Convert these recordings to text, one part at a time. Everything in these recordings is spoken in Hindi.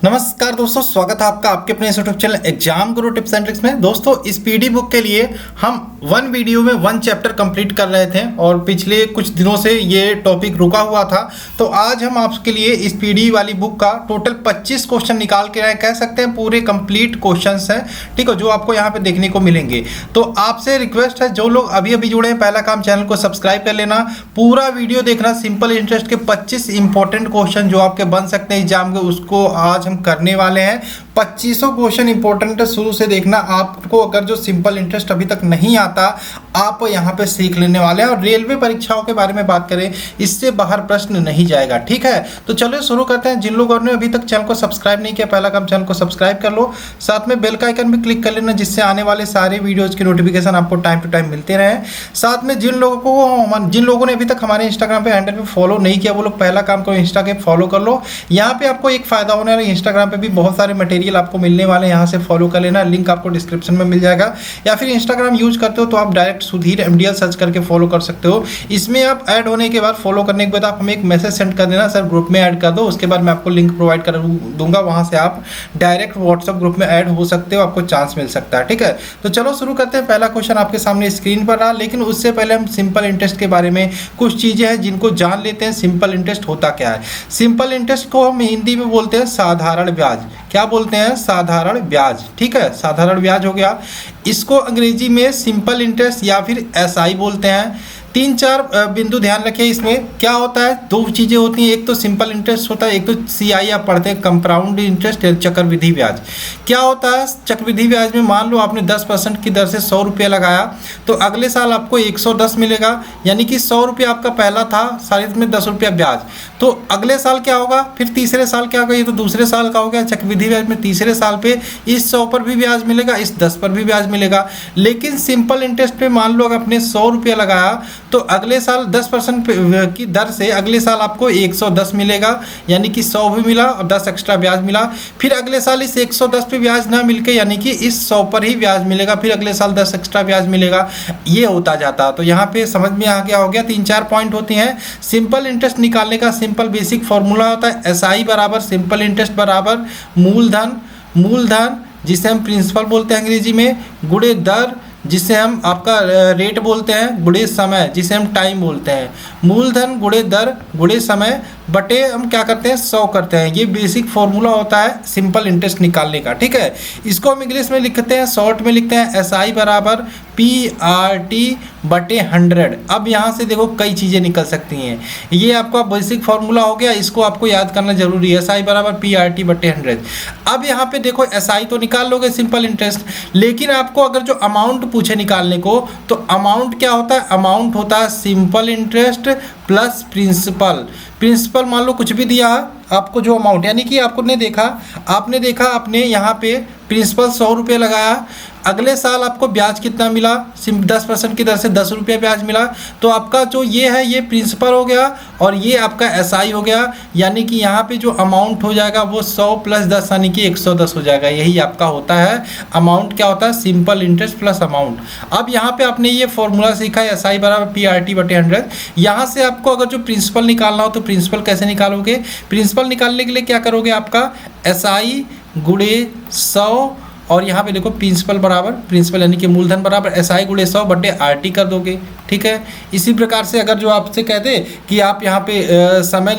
नमस्कार दोस्तों, स्वागत है आपका आपके अपने YouTube channel exam Guru tips and tricks में। दोस्तों, इस पीडी बुक के लिए हम वन वीडियो में वन चैप्टर कंप्लीट कर रहे थे और पिछले कुछ दिनों से ये टॉपिक रुका हुआ था। तो आज हम आपके लिए इस पीडी वाली बुक का टोटल 25 क्वेश्चन निकाल के आए, कह सकते हैं पूरे कंप्लीट क्वेश्चंस हैं, ठीक है, जो आपको यहाँ पे देखने को मिलेंगे। तो आपसे रिक्वेस्ट है, जो लोग अभी अभी जुड़े हैं, पहला काम चैनल को सब्सक्राइब कर लेना, पूरा वीडियो देखना। सिंपल इंटरेस्ट के 25 इंपॉर्टेंट क्वेश्चन जो आपके बन सकते हैं एग्जाम के, उसको आज करने वाले हैं। 2500 क्वेश्चन इंपॉर्टेंट है, शुरू से देखना। आपको अगर जो सिंपल इंटरेस्ट अभी तक नहीं आता, आप यहाँ पे सीख लेने वाले हैं। और रेलवे परीक्षाओं के बारे में बात करें, इससे बाहर प्रश्न नहीं जाएगा, ठीक है। तो चलो शुरू करते हैं। जिन लोगों ने अभी तक चैनल को सब्सक्राइब नहीं किया, पहला काम चैनल को सब्सक्राइब कर लो, साथ में बेल का आइकन भी क्लिक कर लेना, जिससे आने वाले सारे वीडियोज की नोटिफिकेशन आपको टाइम टू टाइम मिलते रहे। साथ में जिन लोगों ने अभी तक हमारे इंस्टाग्राम पे हैंडल पे फॉलो नहीं किया, वो लोग पहला काम करो, इंस्टा के फॉलो कर लो। यहाँ पे आपको एक फायदा होने वाला है, इंस्टाग्राम पे भी बहुत सारे मटेरियल आपको मिलने वाले हैं, यहाँ से फॉलो कर लेना। लिंक आपको डिस्क्रिप्शन में मिल जाएगा, या फिर इंस्टाग्राम यूज करते हो तो आप डायरेक्ट सुधीर MDL सर्च करके फॉलो कर सकते हो। इसमें आप ऐड होने के बाद, फॉलो करने के बाद आप हमें एक मैसेज सेंड कर देना, सर ग्रुप में ऐड कर दो। उसके बाद मैं आपको लिंक प्रोवाइड कर दूंगा, वहाँ से आप डायरेक्ट व्हाट्सएप ग्रुप में ऐड हो सकते हो, आपको चांस मिल सकता है, ठीक है। तो चलो शुरू करते हैं। पहला क्वेश्चन आपके सामने स्क्रीन पर रहा, लेकिन उससे पहले हम सिंपल इंटरेस्ट के बारे में कुछ चीज़ें हैं जिनको जान लेते हैं। सिंपल इंटरेस्ट होता क्या है? सिंपल इंटरेस्ट को हम हिंदी में बोलते हैं साधारण ब्याज। क्या बोलते हैं? साधारण ब्याज, ठीक है, साधारण ब्याज हो गया। इसको अंग्रेजी में सिंपल इंटरेस्ट या फिर SI बोलते हैं। 3-4 बिंदु ध्यान रखिए। इसमें क्या होता है, दो चीज़ें होती हैं, एक तो सिंपल इंटरेस्ट होता है, एक तो CI आप पढ़ते हैं कंपाउंड इंटरेस्ट, चक्रवृद्धि ब्याज। क्या होता है चक्रवृद्धि ब्याज में? मान लो आपने 10% की दर से 100 रुपये लगाया, तो अगले साल आपको 110 मिलेगा, यानी कि 100 रुपये आपका पहला था, साथ में 10 रुपया ब्याज। तो अगले साल क्या होगा, फिर तीसरे साल क्या होगा, ये तो दूसरे साल का हो गया चक्रवृद्धि ब्याज में। तीसरे साल पे इस 100 पर भी ब्याज मिलेगा, इस 10 पर भी ब्याज मिलेगा। लेकिन सिंपल इंटरेस्ट पे मान लो आपने 100 रुपया लगाया, तो अगले साल 10% की दर से अगले साल आपको 110 मिलेगा, यानी कि 100 भी मिला और 10 एक्स्ट्रा ब्याज मिला। फिर अगले साल इस 110 पे ब्याज ना मिलके, यानी कि इस 100 पर ही ब्याज मिलेगा, फिर अगले साल 10 एक्स्ट्रा ब्याज मिलेगा। ये होता जाता। तो यहाँ पे समझ में आ गया, हो गया। 3-4 पॉइंट होती हैं। सिंपल इंटरेस्ट निकालने का सिंपल बेसिक फॉर्मूला होता है SI बराबर सिंपल इंटरेस्ट बराबर मूलधन जिसे हम प्रिंसिपल बोलते हैं अंग्रेजी में, गुणे दर जिसे हम आपका रेट बोलते हैं, गुणे समय जिसे हम टाइम बोलते हैं। मूलधन गुणे दर गुणे समय बटे हम क्या करते हैं, 100 करते हैं। ये बेसिक फॉर्मूला होता है सिंपल इंटरेस्ट निकालने का, ठीक है। इसको हम इंग्लिश में लिखते हैं, शॉर्ट में लिखते हैं SI बराबर PRT बटे 100। अब यहाँ से देखो कई चीज़ें निकल सकती हैं। ये आपका बेसिक फॉर्मूला हो गया, इसको आपको याद करना जरूरी है, SI बराबर PRT बटे 100। अब यहाँ पे देखो SI तो निकाल लोगे सिंपल इंटरेस्ट, लेकिन आपको अगर जो अमाउंट पूछे निकालने को, तो अमाउंट क्या होता है? अमाउंट होता है सिंपल इंटरेस्ट प्लस प्रिंसिपल मान लो कुछ भी दिया आपको, जो अमाउंट, यानी कि आपने देखा आपने यहाँ पे प्रिंसिपल 100 रुपये लगाया, अगले साल आपको ब्याज कितना मिला, 10% की दर से 10 रुपये ब्याज मिला। तो आपका जो ये है, ये प्रिंसिपल हो गया और ये आपका SI हो गया, यानी कि यहाँ पे जो अमाउंट हो जाएगा वो 100 + 10 यानी कि 110 हो जाएगा। यही आपका होता है अमाउंट। क्या होता है? Simple interest plus amount. अब यहाँ पे आपने ये फॉर्मूला सीखा है SI बराबर PRT बटे 100। यहाँ से आपको अगर जो प्रिंसिपल निकालना हो तो प्रिंसिपल कैसे निकालोगे? प्रिंसिपल निकालने के लिए क्या करोगे, आपका SI गुणे 100 और यहाँ पे देखो प्रिंसिपल यानी कि मूलधन बराबर SI गुणे 100 बटे RT कर दोगे, ठीक है। इसी प्रकार से अगर जो आपसे कहते कि आप यहाँ पे समय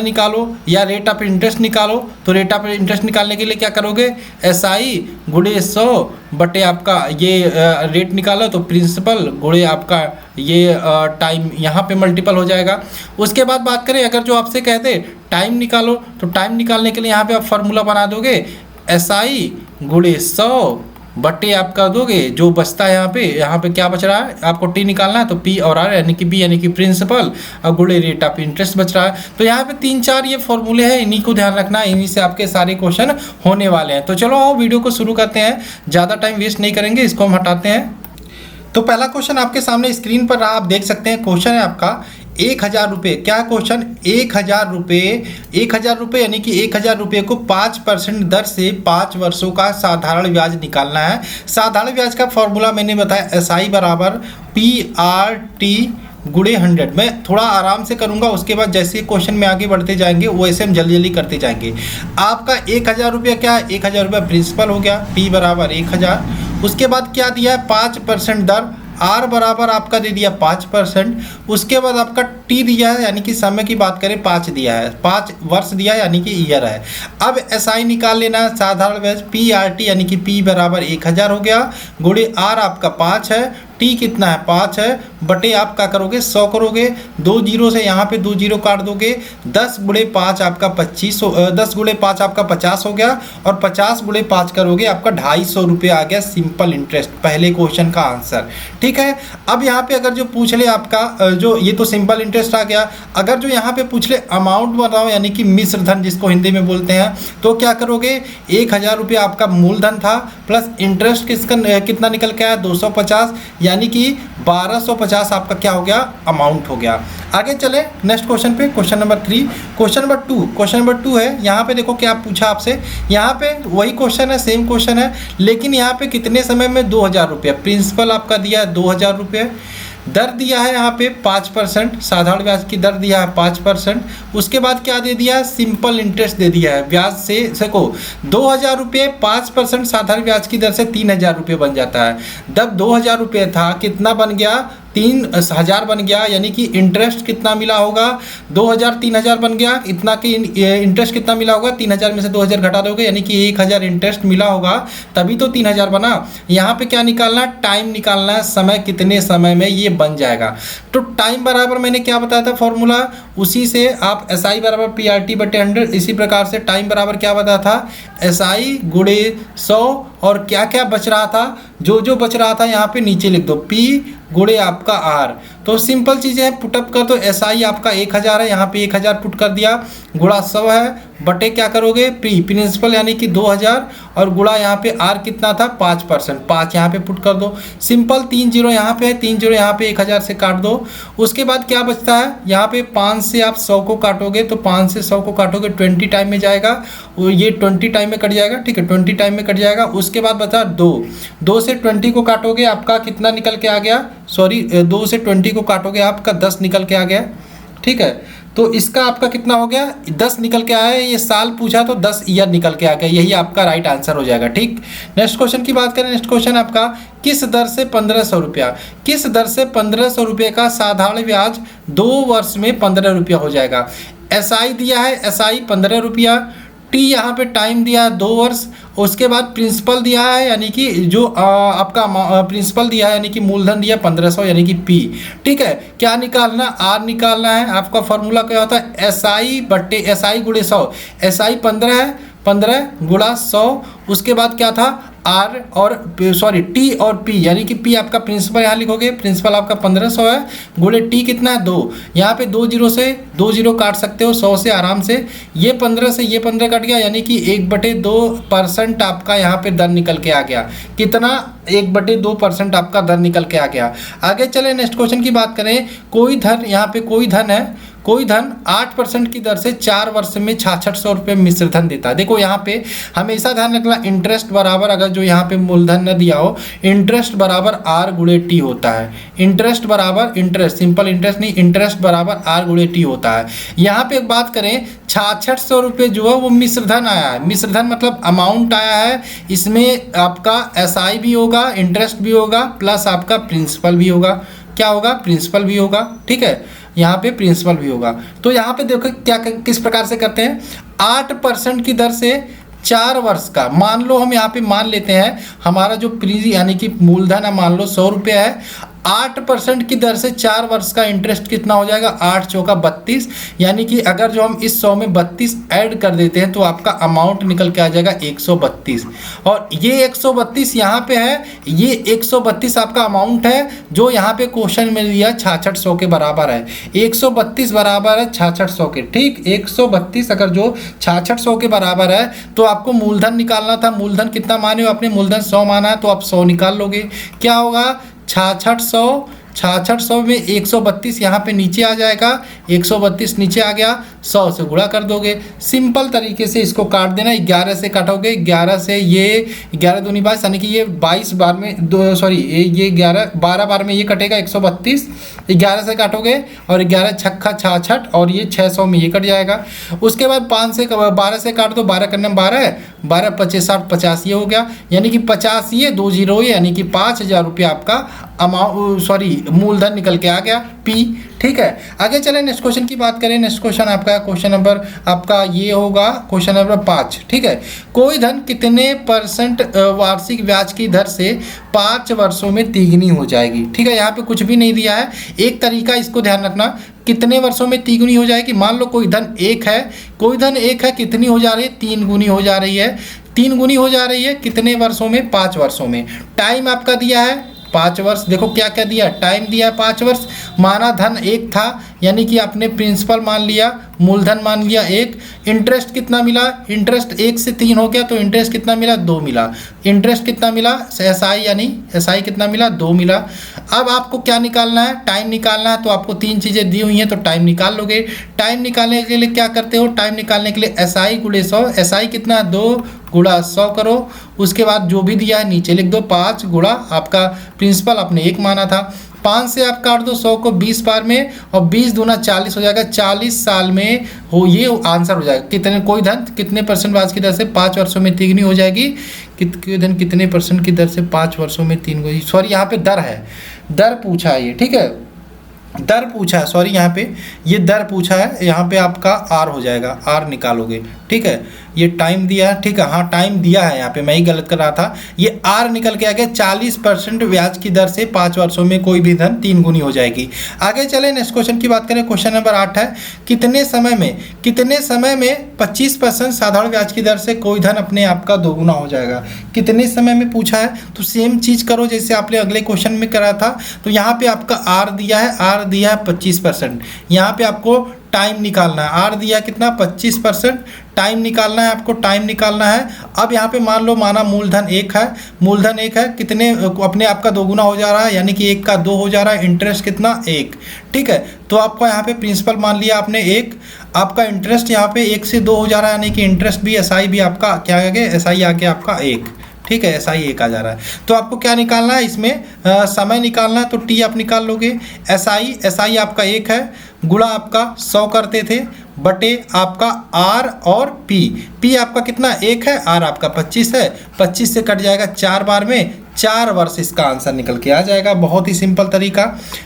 निकालो या रेट ऑफ इंटरेस्ट निकालो, तो रेट ऑफ इंटरेस्ट निकालने के लिए क्या करोगे, SI गुणे 100 बटे आपका ये रेट निकालो, तो प्रिंसिपल गुणे आपका ये टाइम यहाँ पे मल्टीपल हो जाएगा। उसके बाद बात करें, अगर जो आपसे कहते टाइम निकालो, तो टाइम निकालने के लिए यहाँ पे आप फार्मूला बना दोगे, SI गुणे 100 बटे आप कर दोगे, जो बचता है यहाँ पे क्या बच रहा है, आपको T निकालना है, तो P और R यानी कि B यानी कि प्रिंसिपल और गुणे रेट ऑफ इंटरेस्ट बच रहा है। तो यहाँ पे 3-4 ये फॉर्मूले हैं, इन्हीं को ध्यान रखना, इन्हीं से आपके सारे क्वेश्चन होने वाले हैं। तो चलो आओ वीडियो को शुरू करते हैं, ज़्यादा टाइम वेस्ट नहीं करेंगे, इसको हम हटाते हैं। तो पहला क्वेश्चन आपके सामने स्क्रीन पर रहा, आप देख सकते हैं। क्वेश्चन है आपका 1000 रुपये। क्या क्वेश्चन? 1000 रुपये यानी कि 1000 रुपये को 5% दर से 5 वर्षों का साधारण ब्याज निकालना है। साधारण ब्याज का फॉर्मूला मैंने बताया, SI बराबर PRT गुणे 100। मैं थोड़ा आराम से करूँगा, उसके बाद जैसे क्वेश्चन में आगे बढ़ते जाएंगे वैसे हम जल्दी जल्दी करते जाएंगे। आपका 1000 रुपया क्या है, 1000 रुपया प्रिंसिपल हो गया, P बराबर 1000। उसके बाद क्या दिया है 5% दर, R बराबर आपका दे दिया 5%। उसके बाद आपका T दिया है यानी कि समय की बात करें 5 दिया है, 5 वर्ष दिया है यानी कि ईयर है। अब SI निकाल लेना है, साधारण ब्याज PRT यानी कि P बराबर 1000 हो गया, गुणे R आपका 5 है, T कितना है 5 है, बटे आप क्या करोगे 100 करोगे, 2 जीरो से यहाँ पे 2 जीरो काट दोगे, 10 गुणे 5 आपका 25, 10 गुणे 5 आपका 50 हो गया, और 50 गुणे 5 करोगे आपका 250 रुपये आ गया सिंपल इंटरेस्ट, पहले क्वेश्चन का आंसर। ठीक है। अब यहाँ पे अगर जो पूछ ले आपका जो ये तो सिंपल इंटरेस्ट आ गया, अगर जो यहाँ पे पूछ ले अमाउंट बताओ यानी कि मिश्र धन जिसको हिंदी में बोलते हैं, तो क्या करोगे 1000 रुपये आपका मूलधन था प्लस इंटरेस्ट कितना निकल के आया 250, यानी कि 1250 आपका क्या हो गया अमाउंट हो गया। आगे चले नेक्स्ट क्वेश्चन पे, क्वेश्चन नंबर 3। क्वेश्चन नंबर 2 है, यहाँ पे देखो क्या पूछा आपसे, यहाँ पे वही क्वेश्चन है, सेम क्वेश्चन है, लेकिन यहाँ पे कितने समय में 2000 रुपया, प्रिंसिपल आपका दिया है 2000 रुपये, दर दिया है यहाँ पे 5%, साधारण ब्याज की दर दिया है 5%। उसके बाद क्या दे दिया है सिंपल इंटरेस्ट दे दिया है, ब्याज से देखो 2000 रुपये 5% साधारण ब्याज की दर से 3000 रुपये बन जाता है। जब 2000 रुपये था कितना बन गया 3000 बन गया, यानी कि इंटरेस्ट कितना मिला होगा 2000, 3000 बन गया, इतना कि इंटरेस्ट कितना मिला होगा 3000 में से 2000 घटा दोगे यानी कि 1000 इंटरेस्ट मिला होगा, तभी तो 3000 बना। यहाँ पे क्या निकालना है टाइम निकालना है, समय कितने समय में ये बन जाएगा। तो टाइम बराबर मैंने क्या बताया था फॉर्मूला, उसी से आप SI बराबर PRT बटे 100, इसी प्रकार से टाइम बराबर क्या बताया था SI गुणे 100, और क्या क्या बच रहा था, जो बच रहा था यहाँ पे नीचे लिख दो, P गुणे आपका R। तो सिंपल चीज़ें हैं, पुटअप कर दो, SI आपका 1000 है, यहाँ पे 1000 पुट कर दिया, गुणा 100 है, बटे क्या करोगे प्रिंसिपल यानी कि 2000, और गुणा यहाँ पे R कितना था 5%, 5 यहाँ पे पुट कर दो, सिंपल 3 जीरो यहाँ पे है, 3 जीरो यहाँ पे 1000 से काट दो। उसके बाद क्या बचता है यहाँ पे 5 से आप 100 को काटोगे, तो 5 से 100 को काटोगे 20 टाइम में जाएगा, और ये 20 टाइम में कट जाएगा, ठीक है 20 टाइम में कट जाएगा। उसके बाद बचा 2 से 20 को काटोगे आपका कितना निकल के आ गया, सॉरी 2 से 20 को काटोगे आपका 10 निकल के आ गया, ठीक है। तो इसका आपका कितना हो गया 10 निकल के आया है, ये साल पूछा तो 10 ईयर निकल के आ गया, यही आपका राइट आंसर हो जाएगा। ठीक, नेक्स्ट क्वेश्चन की बात करें, नेक्स्ट क्वेश्चन आपका किस दर से 1500 रुपया, किस दर से 1500 रुपये का साधारण ब्याज 2 वर्ष में 15 रुपया हो जाएगा। SI दिया है, SI 15 रुपया, T यहाँ पे टाइम दिया है 2 वर्ष, उसके बाद प्रिंसिपल दिया है यानी कि जो आपका प्रिंसिपल दिया है यानी कि मूलधन दिया 1500 यानी कि P। ठीक है, क्या निकालना R निकालना है। आपका फॉर्मूला क्या होता है SI बट्टे SI गुणे 100, SI 15 है, 15 गुणा 100, उसके बाद क्या था R और सॉरी T और P यानी कि P आपका प्रिंसिपल यहाँ लिखोगे, प्रिंसिपल आपका 1500 है, गुणे T कितना है 2, यहाँ पे 2 जीरो से 2 जीरो काट सकते हो 100 से आराम से, ये 15 से ये 15 कट गया यानी कि 1/2% आपका यहाँ पे दर निकल के आ गया। कितना 1/2% आपका दर निकल के आ गया। आगे चले नेक्स्ट क्वेश्चन की बात करें, कोई धन, यहाँ पे कोई धन है, कोई धन 8% की दर से 4 वर्ष में 6600 रुपये मिश्र धन देता है। देखो यहाँ पे हमेशा ध्यान रखना, इंटरेस्ट बराबर अगर जो यहाँ पे मूलधन न दिया हो, इंटरेस्ट बराबर R गुणे T होता है। इंटरेस्ट बराबर इंटरेस्ट, सिंपल इंटरेस्ट नहीं, इंटरेस्ट बराबर R गुणे T होता है। यहाँ पे एक बात करें 6600 रुपये जो है वो मिश्र धन आया है, मिश्र धन मतलब अमाउंट आया है, इसमें आपका SI भी होगा, इंटरेस्ट भी होगा, प्लस आपका प्रिंसिपल भी होगा। क्या होगा प्रिंसिपल भी होगा, ठीक है, यहाँ पे प्रिंसिपल भी होगा। तो यहाँ पे देखो क्या किस प्रकार से करते हैं, 8% की दर से 4 वर्ष का, मान लो हम यहाँ पे मान लेते हैं हमारा जो यानी कि मूलधन है मान लो 100 रुपये है, 8% की दर से 4 वर्ष का इंटरेस्ट कितना हो जाएगा 8 चौका 32, यानी कि अगर जो हम इस 100 में 32 ऐड कर देते हैं तो आपका अमाउंट निकल के आ जाएगा 132। और ये 132 यहाँ पे है, ये 132 आपका अमाउंट है जो यहाँ पे क्वेश्चन में दिया 6600 के बराबर है। 132 बराबर है 6600 के, ठीक, 132 अगर जो 6600 के बराबर है तो आपको मूलधन निकालना था। मूलधन कितना माने हो आपने, मूलधन 100 माना है तो आप 100 निकाल लोगे। क्या होगा 6600 6600 में 132 यहाँ पे नीचे आ जाएगा, 132 नीचे आ गया, 100 से गुणा कर दोगे। सिंपल तरीके से इसको काट देना, 11 से काटोगे, 11 से ये 11 दूनी 22 यानी कि ये 22 बार में ये 11 12 बार में ये कटेगा 132, 11 से काटोगे और 11 छक्का 66 और ये 600 में ये कट जाएगा। उसके बाद 5 से 12 से काट दो, 12 करने में 12 है, 12 25 60 50 ये हो गया, यानी कि 50 ये 2 जीरो यानी कि 5000 रुपये आपका मूलधन निकल के आ गया पी। ठीक है, आगे चले नेक्स्ट क्वेश्चन की बात करें। नेक्स्ट क्वेश्चन आपका क्वेश्चन नंबर आपका ये होगा क्वेश्चन नंबर 5। ठीक है, कोई धन कितने परसेंट वार्षिक ब्याज की दर से 5 वर्षों में तिगुनी हो जाएगी। ठीक है, यहाँ पे कुछ भी नहीं दिया है, एक तरीका इसको ध्यान रखना, कितने वर्षों में तिगुनी हो जाएगी। मान लो कोई धन 1 है, कितनी हो जा रही है, 3 गुनी हो जा रही है, 3 गुनी हो जा रही है, कितने वर्षों में, 5 वर्षों में। टाइम आपका दिया है 5 वर्ष, देखो क्या क्या दिया, टाइम दिया है 5 वर्ष, माना धन 1 था यानी कि आपने प्रिंसिपल मान लिया, मूलधन मान लिया 1, इंटरेस्ट कितना मिला, इंटरेस्ट 1 से 3 हो गया तो इंटरेस्ट कितना मिला, 2 मिला, इंटरेस्ट कितना मिला, एसआई यानी एसआई कितना मिला, 2 मिला। अब आपको क्या निकालना है, टाइम निकालना है, तो आपको 3 चीज़ें दी हुई हैं तो टाइम निकाल लोगे। टाइम निकालने के लिए क्या करते हो, टाइम निकालने के लिए एसआई गुणे 100, एसआई कितना 2 गुणा 100 करो, उसके बाद जो भी दिया है नीचे लिख दो, 5 गुणा आपका प्रिंसिपल आपने 1 माना था, 5 से आप काट दो 100 को 20 बार में और 20 दूना 40 हो जाएगा, 40 साल में हो ये आंसर हो जाएगा। कितने कोई धन कितने परसेंट ब्याज की दर से 5 वर्षों में तिगुनी हो जाएगी, धन कितने परसेंट की दर से 5 वर्षों में 3 गुनी, सॉरी यहाँ पे दर है, दर पूछा है ये। ठीक है, दर पूछा है, सॉरी यहाँ पे ये दर पूछा है, यहाँ पे आपका आर हो जाएगा, आर निकालोगे। ठीक है, ये टाइम दिया है, ठीक है, हाँ टाइम दिया है, यहाँ पे मैं ही गलत कर रहा था, ये आर निकल के आ गया, 40% ब्याज की दर से 5 वर्षों में कोई भी धन 3 गुनी हो जाएगी। आगे चले नेक्स्ट क्वेश्चन की बात करें, क्वेश्चन नंबर 8 है, कितने समय में 25% साधारण ब्याज की दर से कोई धन अपने आप का 2 गुना हो जाएगा। कितने समय में पूछा है तो सेम चीज़ करो जैसे आपने अगले क्वेश्चन में करा था, तो यहाँ पे आपका आर दिया है 25%, यहाँ पे आपको टाइम निकालना है, आर दिया कितना 25%, टाइम निकालना है आपको, टाइम निकालना है। अब यहाँ पे मान लो माना मूलधन 1 है, कितने अपने आप का 2 गुना हो जा रहा है यानी कि 1 का 2 हो जा रहा है, इंटरेस्ट कितना 1। ठीक है, तो आपको यहाँ पे प्रिंसिपल मान लिया आपने 1, आपका इंटरेस्ट यहाँ पे 1 से 2 हो जा रहा है यानी कि इंटरेस्ट भी एसआई भी आपका क्या आ गया, एसआई आ गया आपका 1। ठीक है, एसआई 1 आ जा रहा है, तो आपको क्या निकालना है इसमें समय निकालना है, तो टी आप निकाल लोगे, एसआई आपका 1 है, गुणा आपका 100 करते थे, बटे आपका आर और पी आपका कितना 1 है, आर आपका 25 है, 25 से कट जाएगा 4 बार में, 4 वर्ष इसका आंसर निकल के आ जाएगा। बहुत ही सिंपल तरीका।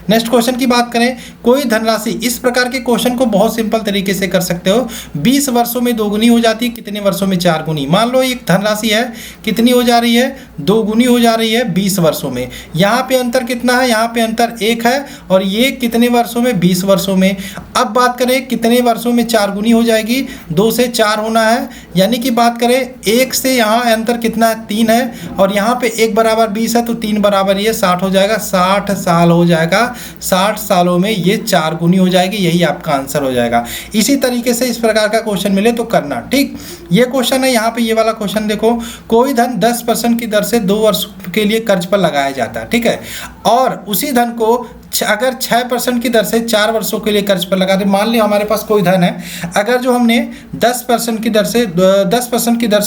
नेक्स्ट क्वेश्चन की बात करें, कोई धनराशि, इस प्रकार के क्वेश्चन को बहुत सिंपल तरीके से कर सकते हो, 20 वर्षों में 2 गुनी हो जाती है, कितने वर्षों में 4 गुनी। मान लो एक धनराशि है, कितनी हो जा रही है, 2 गुनी हो जा रही है 20 वर्षों में। यहाँ पे अंतर कितना है, यहाँ पे अंतर 1 है और ये कितने वर्षों में, 20 वर्षों में। अब बात करें कितने वर्षों में 4 गुनी हो जाएगी, 2 से 4 होना है, यानी कि बात करें 1 से यहाँ अंतर कितना है, 3 है, और यहाँ पे 1 बराबर 20 है तो 3 बराबर ये 60 हो जाएगा, 60 साल हो जाएगा, 60 सालों में ये 4 गुनी हो जाएगी, यही आपका आंसर हो जाएगा। इसी तरीके से इस प्रकार का क्वेश्चन मिले तो करना। ठीक, ये क्वेश्चन है, यहाँ पे ये वाला क्वेश्चन देखो, कोई धन 10% की दर से 2 वर्ष के लिए कर्ज पर लगाया जाता है। ठीक है, और उसी धन को अगर 6% की दर से 4 वर्षों के लिए कर्ज पर लगा दे, मान लिया हमारे पास कोई धन है, अगर जो हमने 10% की दर से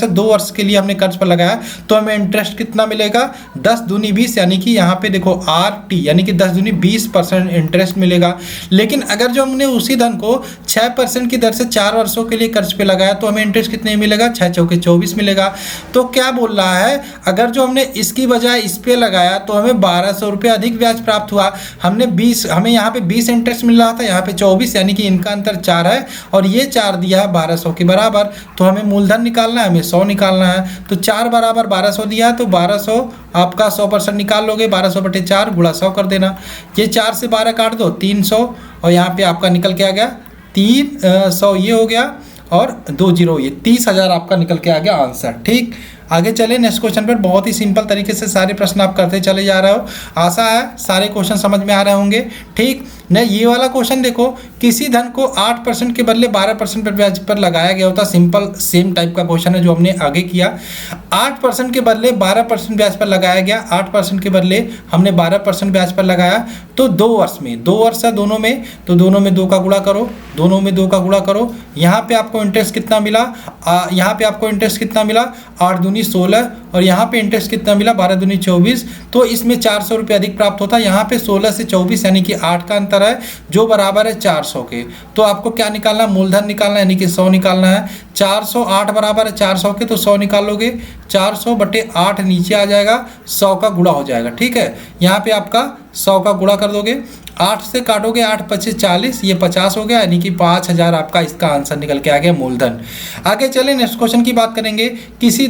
2 वर्ष के लिए हमने कर्ज पर लगाया तो हमें इंटरेस्ट कितना मिलेगा, 10 दूनी 20, यानी कि यहाँ पे देखो आर टी यानी कि 10 दूनी 20% इंटरेस्ट मिलेगा। लेकिन अगर जो हमने उसी धन को 6% की दर से 4 वर्षों के लिए कर्ज पे लगाया तो हमें इंटरेस्ट कितने मिलेगा, 6 चौके 24 मिलेगा। तो क्या बोल रहा है, अगर जो हमने इसकी बजाय इस पे लगाया तो हमें 1200 रुपये अधिक ब्याज प्राप्त हुआ। हमें यहाँ पे 20 इंटरेस्ट मिल रहा था, यहाँ पे 24, यानी कि इनका अंतर 4 है और ये 4 दिया है 1200 के बराबर। तो हमें मूलधन निकालना है, हमें 100 निकालना है, तो 4 बराबर 1200 दिया है तो 1200 आपका 100% निकाल लोगे, 1200 बटे 4 गुणा 100 कर देना। ये 4 से 12 काट दो 300 और यहाँ पे आपका निकल के आ गया 300, ये हो गया और 2 जीरो, ये 30,000 आपका निकल के आ गया आंसर। ठीक, आगे चले नेक्स्ट क्वेश्चन पर। बहुत ही सिंपल तरीके से सारे प्रश्न आप करते चले जा रहे हो, आशा है सारे क्वेश्चन समझ में आ रहे होंगे। ठीक न, ये वाला क्वेश्चन देखो, किसी धन को 8% के बदले 12% पर ब्याज पर लगाया गया होता। सिंपल सेम टाइप का क्वेश्चन है जो हमने आगे किया। 8% के बदले 12% ब्याज पर लगाया गया, 8% के बदले हमने 12% ब्याज पर लगाया। तो 2 वर्ष में, 2 वर्ष है दोनों में, तो दोनों में 2 का गुणा करो, दोनों में 2 का गुणा करो। यहाँ पे आपको इंटरेस्ट कितना मिला, यहाँ पे आपको इंटरेस्ट कितना मिला, 8 दूनी 16, और यहाँ पे इंटरेस्ट कितना मिला, 12 दूनी 24। तो इसमें 400 रुपये अधिक प्राप्त होता है। यहाँ पे 16 से 24 यानी कि 8 का अंतर है, जो बराबर है 400 के। तो आपको क्या निकालना है, मूलधन निकालना है, यानी कि 100 निकालना है। 408 बराबर है 400 के, तो 100 निकालोगे, 400/8 नीचे आ जाएगा, 100 का गुणा हो जाएगा। ठीक है, यहाँ पे आपका 100 का गुणा कर दोगे, 8 से काटोगे, 8 25 40, ये 50 हो गया, यानी कि 5000 आपका इसका आंसर निकल के आ गया, मूलधन। आगे चले नेक्स्ट क्वेश्चन की बात करेंगे। किसी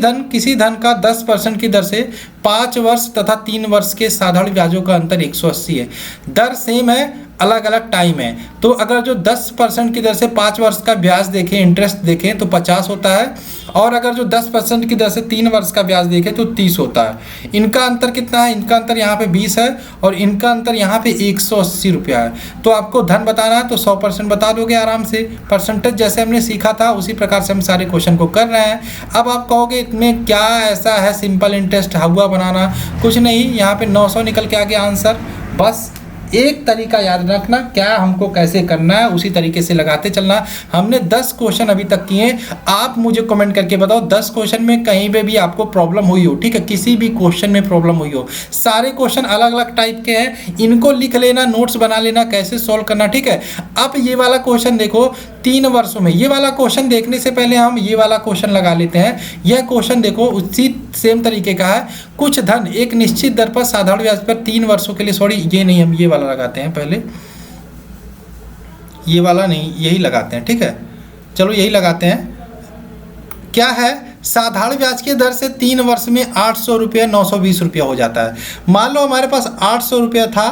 धन का 10% की दर से 5 वर्ष तथा 3 वर्ष के साधारण ब्याजों का अंतर 180 है। दर सेम है, अलग अलग टाइम है। तो अगर जो 10% की दर से 5 वर्ष का ब्याज देखें, इंटरेस्ट देखें, तो 50 होता है, और अगर जो 10% की दर से 3 वर्ष का ब्याज देखें तो 30 होता है। इनका अंतर कितना है, इनका अंतर यहाँ पे 20 है, और इनका अंतर यहाँ पे 180 रुपया है। तो आपको धन बताना है तो 100% बता दोगे आराम से। परसेंटेज जैसे हमने सीखा था उसी प्रकार से हम सारे क्वेश्चन को कर रहे हैं। अब आप कहोगे इसमें क्या ऐसा है सिंपल इंटरेस्ट हुआ बनाना, कुछ नहीं, यहाँ पे 900 निकल के आ गया आंसर। बस एक तरीका याद रखना, क्या हमको कैसे करना है उसी तरीके से लगाते चलना। हमने 10 क्वेश्चन अभी तक किए, आप मुझे कमेंट करके बताओ 10 क्वेश्चन में कहीं पे भी आपको प्रॉब्लम हुई हो। ठीक है, किसी भी क्वेश्चन में प्रॉब्लम हुई हो। सारे क्वेश्चन अलग अलग टाइप के हैं, इनको लिख लेना, नोट्स बना लेना कैसे सॉल्व करना। ठीक है, अब ये वाला क्वेश्चन देखो, 3 वर्षों में, ये वाला क्वेश्चन देखने से पहले हम ये वाला क्वेश्चन लगा लेते हैं। यह क्वेश्चन देखो उसी सेम तरीके का है। कुछ धन एक निश्चित दर पर साधारण ब्याज पर 3 वर्षों के लिए, सॉरी ये नहीं, हम ये वाला लगाते हैं पहले, ये वाला नहीं, यही लगाते हैं। ठीक है, चलो यही लगाते हैं। क्या है, साधारण ब्याज की दर से 3 वर्ष में 800 रुपये 920 रुपया हो जाता है। मान लो हमारे पास 800 रुपया था,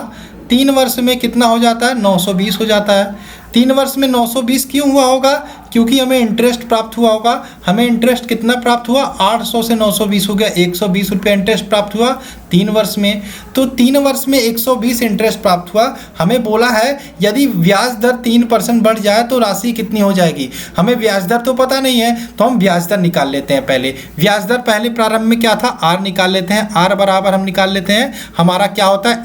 3 वर्ष में कितना हो जाता है, 920 हो जाता है। 3 वर्ष में 920 क्यों हुआ होगा, क्योंकि हमें इंटरेस्ट प्राप्त हुआ होगा। हमें इंटरेस्ट कितना प्राप्त हुआ, 800 से 920 हो गया, 120 रुपये इंटरेस्ट प्राप्त हुआ 3 वर्ष में। तो 3 वर्ष में 120 इंटरेस्ट प्राप्त हुआ। हमें बोला है यदि ब्याज दर 3% बढ़ जाए तो राशि कितनी हो जाएगी। हमें ब्याज दर तो पता नहीं है, तो हम ब्याज दर निकाल लेते हैं पहले। ब्याज दर पहले प्रारंभ में क्या था, आर निकाल लेते हैं। आर बराबर हम निकाल लेते हैं, हमारा क्या होता है,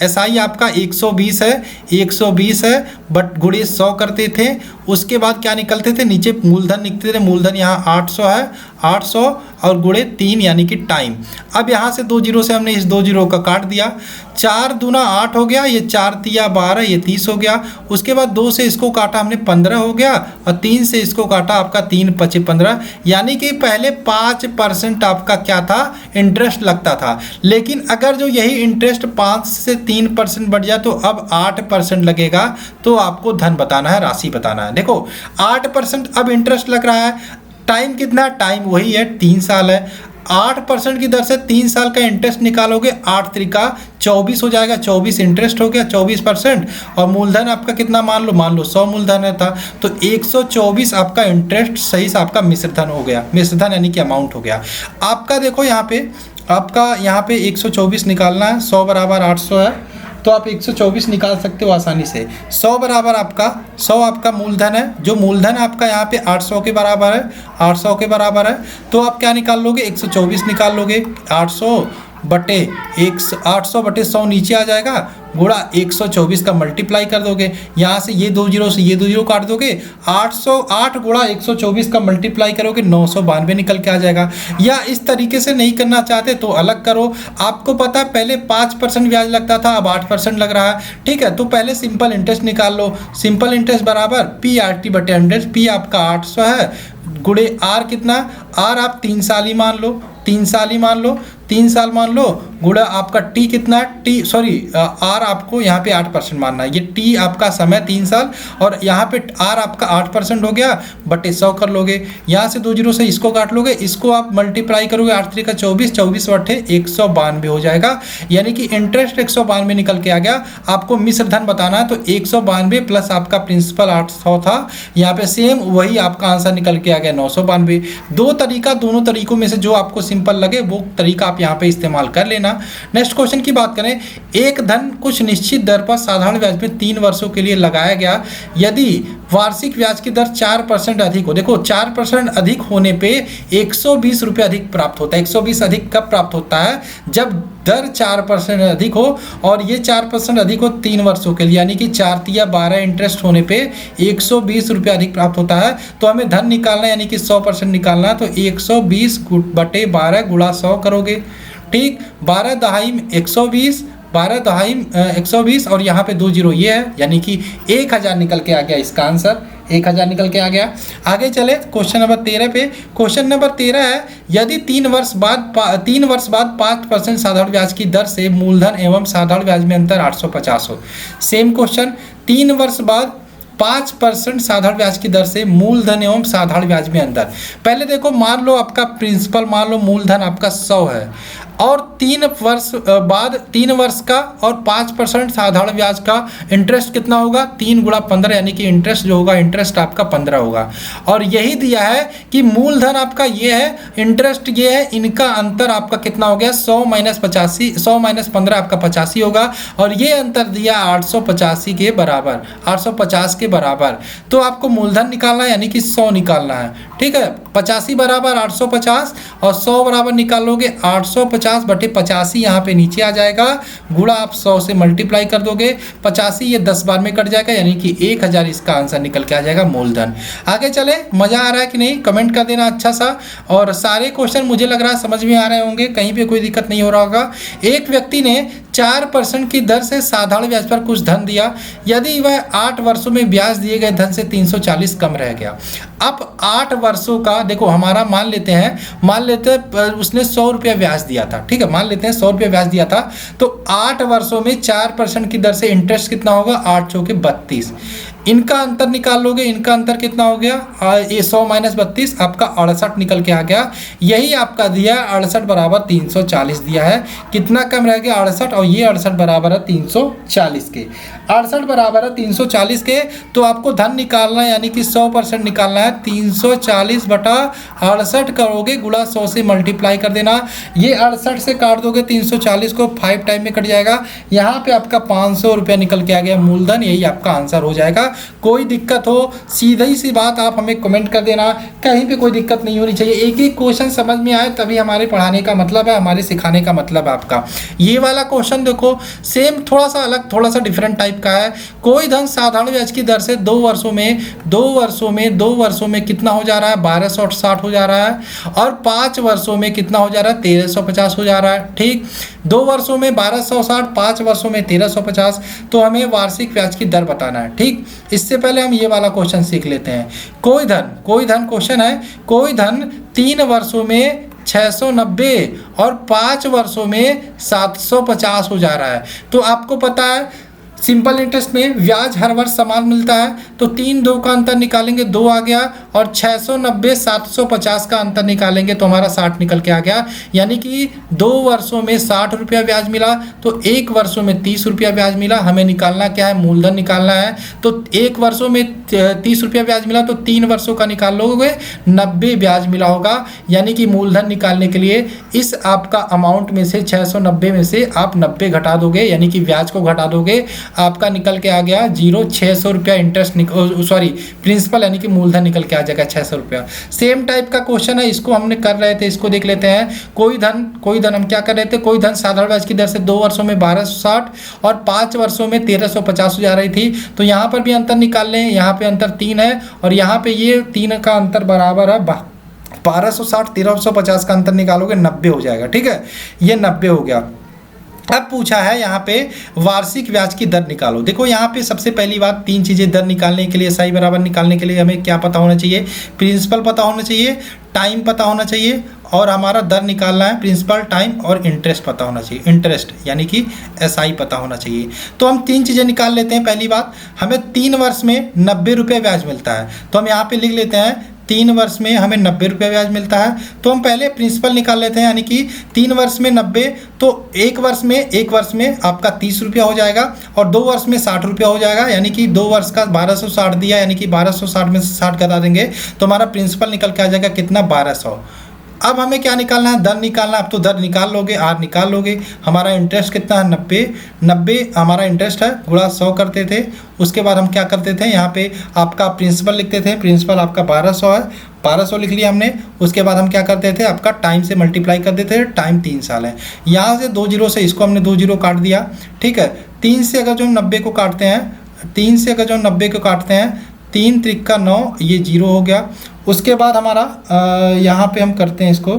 एसआई आपका 120 है, 120 है, बट गुणे 100 करते थे। उसके बाद क्या निकलते थे, नीचे मूलधन निकलते थे। मूलधन यहाँ 800 है, 800 और गुणे 3 यानी कि टाइम। अब यहाँ से 2 जीरो से हमने इस 2 जीरो का काट दिया, 4 दूना 8 हो गया, ये 4 तिया 12, ये 30 हो गया। उसके बाद 2 से इसको काटा हमने 15 हो गया, और 3 से इसको काटा आपका 3 5 15, यानी कि पहले 5% आपका क्या था, इंटरेस्ट लगता था। लेकिन अगर जो यही इंटरेस्ट 5 से 3% बढ़ जाए तो अब 8% लगेगा। तो आपको धन बताना है, राशि बताना है। देखो 8% अब इंटरेस्ट लग रहा है। टाइम कितना, टाइम वही है 3 साल है। 8% की दर से 3 साल का इंटरेस्ट निकालोगे, 8 त्रिका 24 हो जाएगा, 24 इंटरेस्ट हो गया, 24%। और मूलधन आपका कितना मान लो 100 मूलधन है था, तो 124 आपका इंटरेस्ट सही से आपका मिश्रधन हो गया। मिश्रधन यानी कि अमाउंट हो गया आपका। देखो यहाँ पे आपका, यहाँ पे 124 निकालना है, 100 बराबर 800 है, तो आप 124 निकाल सकते हो आसानी से। 100 बराबर आपका, 100 आपका मूलधन है, जो मूलधन आपका यहाँ पे 800 के बराबर है, 800 के बराबर है। तो आप क्या निकाल लोगे, 124 निकाल लोगे, 800 बटे 100 नीचे आ जाएगा, गुणा 124 का मल्टीप्लाई कर दोगे। यहाँ से ये 2 जीरो से ये 2 जीरो काट दोगे, 808 गुणा 124 का मल्टीप्लाई करोगे, 992 निकल के आ जाएगा। या इस तरीके से नहीं करना चाहते तो अलग करो। आपको पता है पहले 5% ब्याज लगता था, अब 8% लग रहा है। ठीक है, तो पहले सिंपल इंटरेस्ट निकाल लो। सिंपल इंटरेस्ट बराबर PRT/100। P आपका 800 है, गुणे आर कितना, आर आप 3 साल ही मान लो, 3 साल ही मान लो, 3 साल मान लो, गुणा आपका टी कितना है, टी सॉरी आर आपको यहाँ पे 8% मानना है। ये टी आपका समय 3 साल और यहाँ पे आर आपका 8% हो गया, बटे 100 कर लोगे। यहाँ से 2 जीरो से इसको काट लोगे, इसको आप मल्टीप्लाई करोगे 8 3 का 24, 24 बटे 192 हो जाएगा। यानी कि इंटरेस्ट 192 निकल के आ गया। आपको मिश्र धन बताना है तो 192 प्लस आपका प्रिंसिपल 800 था, यहाँ पे सेम वही आपका आंसर निकल के आ गया 992। दो तरीका, दोनों तरीकों में से जो आपको सिंपल लगे वो तरीका आप यहाँ पे इस्तेमाल कर लेना। नेक्स्ट क्वेश्चन की बात करें, एक धन कुछ निश्चित दर पर साधारण ब्याज में 3 वर्षों के लिए लगाया गया, यदि वार्षिक ब्याज की दर 4% अधिक हो। देखो 4% अधिक होने पे 120 रुपये अधिक प्राप्त होता है। 120 अधिक कब प्राप्त होता है, जब दर 4% अधिक हो और ये 4% अधिक हो 3 वर्षों के लिए, यानी कि 4 तिया 12 इंटरेस्ट होने पे 120 रुपये अधिक प्राप्त होता है। तो हमें धन निकालना है, यानी कि 100% निकालना है, तो 120 बटे 12 गुणा 100 करोगे। ठीक, 12 दहाई 120, 12 दहाई 120 और यहाँ पे 2 जीरो ये है, यानी कि 1000 निकल के आ गया इसका आंसर, 1000 निकल के आ गया। आगे चले क्वेश्चन नंबर 13 पे। क्वेश्चन नंबर 13 है, यदि 3 वर्ष बाद 5% साधारण ब्याज की दर से मूलधन एवं साधारण ब्याज में अंतर 850 हो। सेम क्वेश्चन, 3 वर्ष बाद 5% साधारण ब्याज की दर से मूलधन एवं साधारण ब्याज में अंतर। पहले देखो, मान लो आपका प्रिंसिपल, मान लो मूलधन आपका 100 है और 3 वर्ष बाद 3 वर्ष का और 5% साधारण ब्याज का इंटरेस्ट कितना होगा, 3 गुणा 15, यानी कि इंटरेस्ट जो होगा, इंटरेस्ट आपका 15 होगा। और यही दिया है कि मूलधन आपका ये है, इंटरेस्ट ये है, इनका अंतर आपका कितना हो गया, 100 माइनस 85, 100 माइनस 15 आपका 85 होगा। और ये अंतर दिया 885 के बराबर, 850 के बराबर। तो आपको मूलधन निकालना है, यानी कि 100 निकालना है। ठीक है, 85 बराबर 850 और 100 बराबर निकालोगे 850 बटे 85, यहाँ पे नीचे आ जाएगा, गुणा आप 100 से मल्टीप्लाई कर दोगे, 85 ये 10 बार में कट जाएगा, यानी कि 1000 इसका आंसर निकल के आ जाएगा मूलधन। आगे चले, मज़ा आ रहा है कि नहीं, कमेंट कर देना अच्छा सा। और सारे क्वेश्चन मुझे लग रहा है समझ में आ रहे होंगे, कहीं पे कोई दिक्कत नहीं हो रहा होगा। एक व्यक्ति ने 4% की दर से साधारण ब्याज पर कुछ धन दिया, यदि वह 8 वर्षों में ब्याज दिए गए धन से 340 कम रह गया। अब 8 वर्षों का देखो, हमारा मान लेते हैं उसने 100 रुपया ब्याज दिया था। ठीक है, मान लेते हैं 100 रुपया ब्याज दिया था, तो 8 वर्षों में 4% की दर से इंटरेस्ट कितना होगा, 8 चौके 32। इनका अंतर निकाल लोगे, इनका अंतर कितना हो गया, ये 100 माइनस 32 आपका 68 निकल के आ गया। यही आपका दिया 68 बराबर 340 दिया है। कितना कम रह गया, 68, और ये 68 बराबर है 340 के। 68 बराबर है 340 के। तो आपको धन निकालना है, यानी कि 100% निकालना है, 340 बटा 68 करोगे, गुणा 100 से मल्टीप्लाई कर देना। ये 68 से काट दोगे 340 को, 5 टाइम में कट जाएगा। यहाँ पे आपका 500 रुपया निकल के आ गया मूलधन, यही आपका आंसर हो जाएगा। कोई दिक्कत हो, सीधी सी बात आप हमें कमेंट कर देना, कहीं पे कोई दिक्कत नहीं होनी चाहिए। एक एक क्वेश्चन समझ में आए तभी हमारे पढ़ाने का मतलब है, हमारे सिखाने का मतलब है आपका। ये वाला क्वेश्चन देखो, सेम थोड़ा सा अलग, थोड़ा सा डिफरेंट टाइप का है। कोई धन साधारण ब्याज की दर से 2 वर्षों में कितना हो जा रहा है, 1260 हो जा रहा है, और 5 वर्षों में कितना हो जा रहा है, 1350 हो जा रहा है। ठीक, 2 वर्षों में 1260, 5 वर्षों में 1350। तो हमें वार्षिक ब्याज की दर बताना है। ठीक, इससे पहले हम ये वाला क्वेश्चन सीख लेते हैं। कोई धन क्वेश्चन है, कोई धन 3 वर्षों में 690 और 5 वर्षों में 750 हो जा रहा है। तो आपको पता है सिंपल इंटरेस्ट में ब्याज हर वर्ष समान मिलता है, तो 3 2 का अंतर निकालेंगे, 2 आ गया, और 690 750 का अंतर निकालेंगे तो हमारा 60 निकल के आ गया। यानी कि 2 वर्षों में 60 रुपया ब्याज मिला, तो 1 वर्षों में 30 रुपया ब्याज मिला। हमें निकालना क्या है, मूलधन निकालना है। तो 1 वर्षों में 30 रुपया ब्याज मिला, तो 3 वर्षों का निकाल लोगे, 90 ब्याज मिला होगा। यानी कि मूलधन निकालने के लिए इस आपका अमाउंट में से 690 में से आप 90 घटा दोगे, यानी कि ब्याज को घटा दोगे, आपका निकल के आ गया 600 रुपया इंटरेस्ट सॉरी प्रिंसिपल, यानी कि मूलधन निकल के आ जाएगा 600 रुपया। सेम टाइप का क्वेश्चन है, इसको हमने कर रहे थे, इसको देख लेते हैं। कोई धन हम क्या कर रहे थे, कोई धन साधारण ब्याज की दर से 2 वर्षों में 1260 और 5 वर्षों में 1350 हो जा रही थी। तो यहाँ पर भी अंतर निकाल लें, यहाँ पे अंतर 3 है और यहाँ पे ये 3 का अंतर बराबर है 1260, 1350 का अंतर निकालोगे 90 हो जाएगा। ठीक है, ये 90 हो गया। अब पूछा है यहाँ पे वार्षिक ब्याज की दर निकालो। देखो यहाँ पे सबसे पहली बात, 3 चीज़ें दर निकालने के लिए, सही बराबर निकालने के लिए हमें क्या पता होना चाहिए, प्रिंसिपल पता होना चाहिए, टाइम पता होना चाहिए और हमारा दर निकालना है, प्रिंसिपल, टाइम और इंटरेस्ट पता होना चाहिए, इंटरेस्ट यानी कि SI पता होना चाहिए। तो हम 3 चीज़ें निकाल लेते हैं। पहली बात, हमें 3 वर्ष में 90 रुपये ब्याज मिलता है, तो हम यहाँ पे लिख लेते हैं 3 वर्ष में हमें 90 रुपये ब्याज मिलता है। तो हम पहले प्रिंसिपल निकाल लेते हैं, यानी कि 3 वर्ष में 90, तो एक वर्ष में आपका 30 रुपया हो जाएगा और 2 वर्ष में 60 रुपया हो जाएगा, यानी कि 2 वर्ष का 1260 दिया, यानी कि 1260 में से 60 घटा देंगे तो हमारा प्रिंसिपल निकल के आ जाएगा कितना, 1200। अब हमें क्या निकालना है, दर निकालना है। अब तो दर निकाल लोगे, आर निकाल लोगे। हमारा इंटरेस्ट कितना है, 90 हमारा इंटरेस्ट है, गुणा 100 करते थे। उसके बाद हम क्या करते थे, यहाँ पे आपका प्रिंसिपल लिखते थे, प्रिंसिपल आपका 1200 है, 1200 लिख लिया हमने। उसके बाद हम क्या करते थे, आपका टाइम से मल्टीप्लाई कर देते थे, टाइम 3 साल है। यहाँ से 2 जीरो से इसको हमने 2 जीरो काट दिया, ठीक है। 3 से अगर जो हम 90 को काटते हैं, 3 से अगर जो हम 90 को काटते हैं, 3 त्रिका 9, ये 0 हो गया। उसके बाद हमारा यहाँ पे हम करते हैं इसको,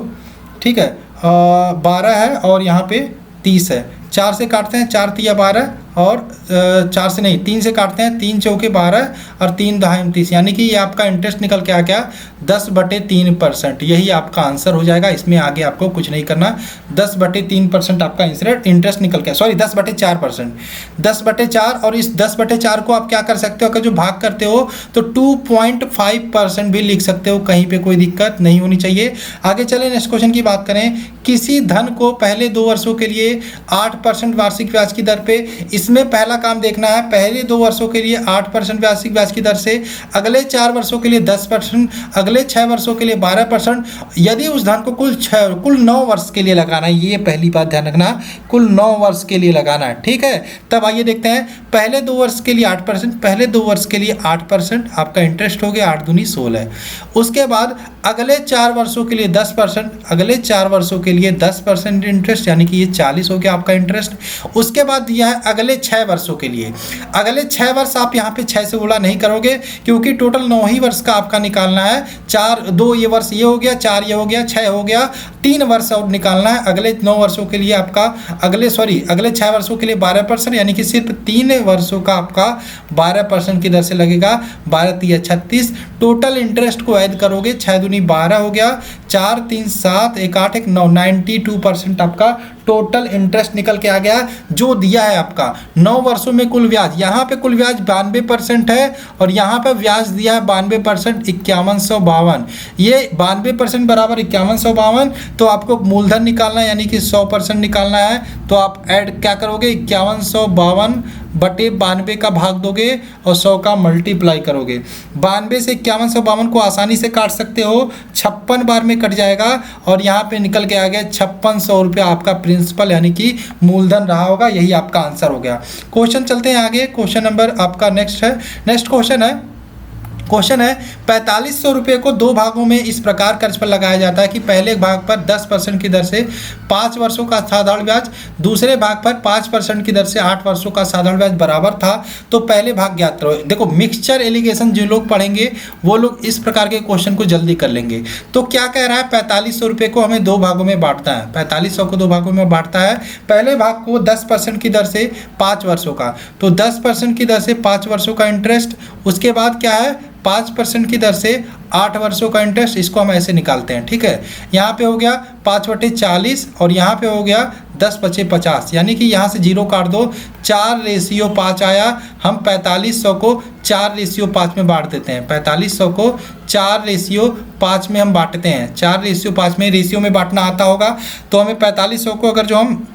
ठीक है, 12 है और यहाँ पे 30 है। 4 से काटते हैं, 4 तिया 12 और 4 से नहीं, 3 से काटते हैं, 3 चौके 12 और 3 दहाई 29, यानी कि ये आपका इंटरेस्ट निकल के आ गया 10/3%। यही आपका आंसर हो जाएगा, इसमें आगे आपको कुछ नहीं करना। 10/3% आपका इंटरेस्ट निकल के, सॉरी 10/4%, 10/4। और इस 10/4 को आप क्या कर सकते हो, अगर जो भाग करते हो तो 2.5% भी लिख सकते हो, कहीं पे कोई दिक्कत नहीं होनी चाहिए। आगे चले, नेक्स्ट क्वेश्चन की बात करें। किसी धन को पहले 2 वर्षों के लिए 8% वार्षिक ब्याज की दर पे, इसमें पहला काम देखना है, पहले 2 वर्षों के लिए 8% वार्षिक ब्याज की दर से, अगले 4 वर्षों के लिए 10%, अगले 6 वर्षों के लिए 12%। यदि उस धन को कुल 9 वर्ष के लिए लगाना है, ये पहली बात ध्यान रखना, कुल 9 वर्ष के लिए लगाना है, ठीक है। तब आइए देखते हैं, पहले 2 वर्ष के लिए 8%, पहले 2 वर्ष के लिए 8% आपका इंटरेस्ट हो गया, 8 दूनी 16। उसके बाद अगले 4 वर्षों के लिए 10%, अगले 4 वर्षों के लिए 10% इंटरेस्ट, यानी कि ये 40 हो गया आपका इंटरेस्ट। उसके बाद दिया है अगले 6 वर्षों के लिए, अगले 6 वर्ष आप यहाँ पे 6 से गुणा नहीं करोगे, क्योंकि टोटल 9 ही वर्ष का आपका निकालना है। 2 ये वर्ष ये हो गया, 4 ये हो गया, 6 हो गया, 3 वर्ष और निकालना है। अगले 9 वर्षों के लिए आपका अगले 6 वर्षों के लिए 12%, यानी कि सिर्फ 3 वर्षों का आपका 12% की दर से लगेगा। 12 3 36, टोटल इंटरेस्ट को ऐड करोगे, 6 दूनी 12 हो गया, 4 3 7 1 8 1 9, 92% आपका टोटल इंटरेस्ट निकल के आ गया, जो दिया है आपका 9 वर्षों में कुल ब्याज। यहाँ पे कुल ब्याज 92% है और यहाँ पे ब्याज दिया है 92%, 5152। ये 92% बराबर 5152। तो आपको मूलधन निकालना है, यानी कि 100% निकालना है, तो आप ऐड क्या करोगे, 5152/92 का भाग दोगे और 100 का मल्टीप्लाई करोगे। 92 से 5152 को आसानी से काट सकते हो, 56 बार में कट जाएगा और यहाँ पे निकल के आ गया 5600 रुपया आपका प्रिंसिपल यानी कि मूलधन रहा होगा। यही आपका आंसर हो गया। क्वेश्चन चलते हैं आगे, क्वेश्चन नंबर आपका नेक्स्ट क्वेश्चन है 4500 रुपये को 2 भागों में इस प्रकार कर्ज पर लगाया जाता है कि पहले भाग पर 10% की दर से 5 वर्षों का साधारण ब्याज, दूसरे भाग पर 5% की दर से 8 वर्षों का साधारण ब्याज बराबर था। तो पहले भाग ज्ञात करो। देखो मिक्सचर एलिगेशन जो लोग पढ़ेंगे वो लोग इस प्रकार के क्वेश्चन को जल्दी कर लेंगे। तो क्या कह रहा है, 4500 रुपये को हमें 2 भागों में बांटना है। 4500 को 2 भागों में बांटता है। पहले भाग को 10% की दर से 5 वर्षों का, तो 10% की दर से 5 वर्षों का इंटरेस्ट। उसके बाद क्या है, 5% की दर से 8 वर्षों का इंटरेस्ट। इसको हम ऐसे निकालते हैं, ठीक है। यहाँ पे हो गया 5/40 और यहाँ पे हो गया 10/50, यानी कि यहाँ से 0 काट दो, 4:5 आया। हम 4500 को 4:5 में बांट देते हैं। 4500 को 4:5 में हम बांटते हैं। 4:5 में रेशियो में बांटना आता होगा, तो हमें 4500 को अगर जो हम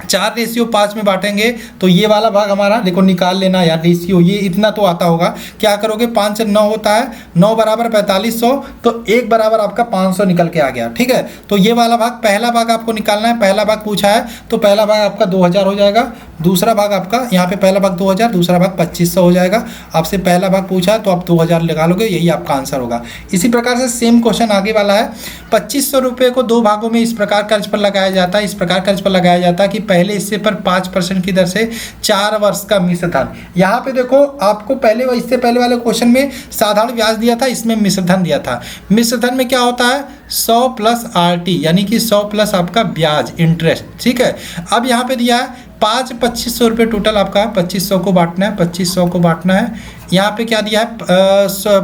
4:5 में बांटेंगे तो ये वाला भाग हमारा देखो निकाल लेना यार, रेशियो ये इतना तो आता होगा। क्या करोगे, 5 से 9 होता है, 9 बराबर 4500, तो 1 बराबर आपका 500 निकल के आ गया, ठीक है। तो ये वाला भाग, पहला भाग आपको निकालना है। पहला भाग पूछा है तो पहला भाग आपका 2000 हो जाएगा। दूसरा भाग आपका यहाँ पे पहला भाग 2000, दूसरा भाग 2500 हो जाएगा। आपसे पहला भाग पूछा है तो आप 2000 लगा लोगे, यही आपका आंसर होगा। इसी प्रकार से सेम क्वेश्चन आगे वाला है। 2500 रुपये को 2 भागों में इस प्रकार कर्ज पर लगाया जाता है। इस प्रकार कर्ज पर लगाया जाता है कि पहले हिस्से पर 5% की दर से 4 वर्ष का मिश्र धन। यहाँ पे देखो आपको इससे पहले वाले क्वेश्चन में साधारण ब्याज दिया था, इसमें मिश्र धन दिया था। मिश्र धन में क्या होता है, 100 + RT, यानी कि 100 प्लस आपका ब्याज इंटरेस्ट, ठीक है। अब यहाँ पे दिया है 5 2500 रुपये टोटल आपका 2500 को बांटना है, 2500 को बांटना है। यहाँ पे क्या दिया है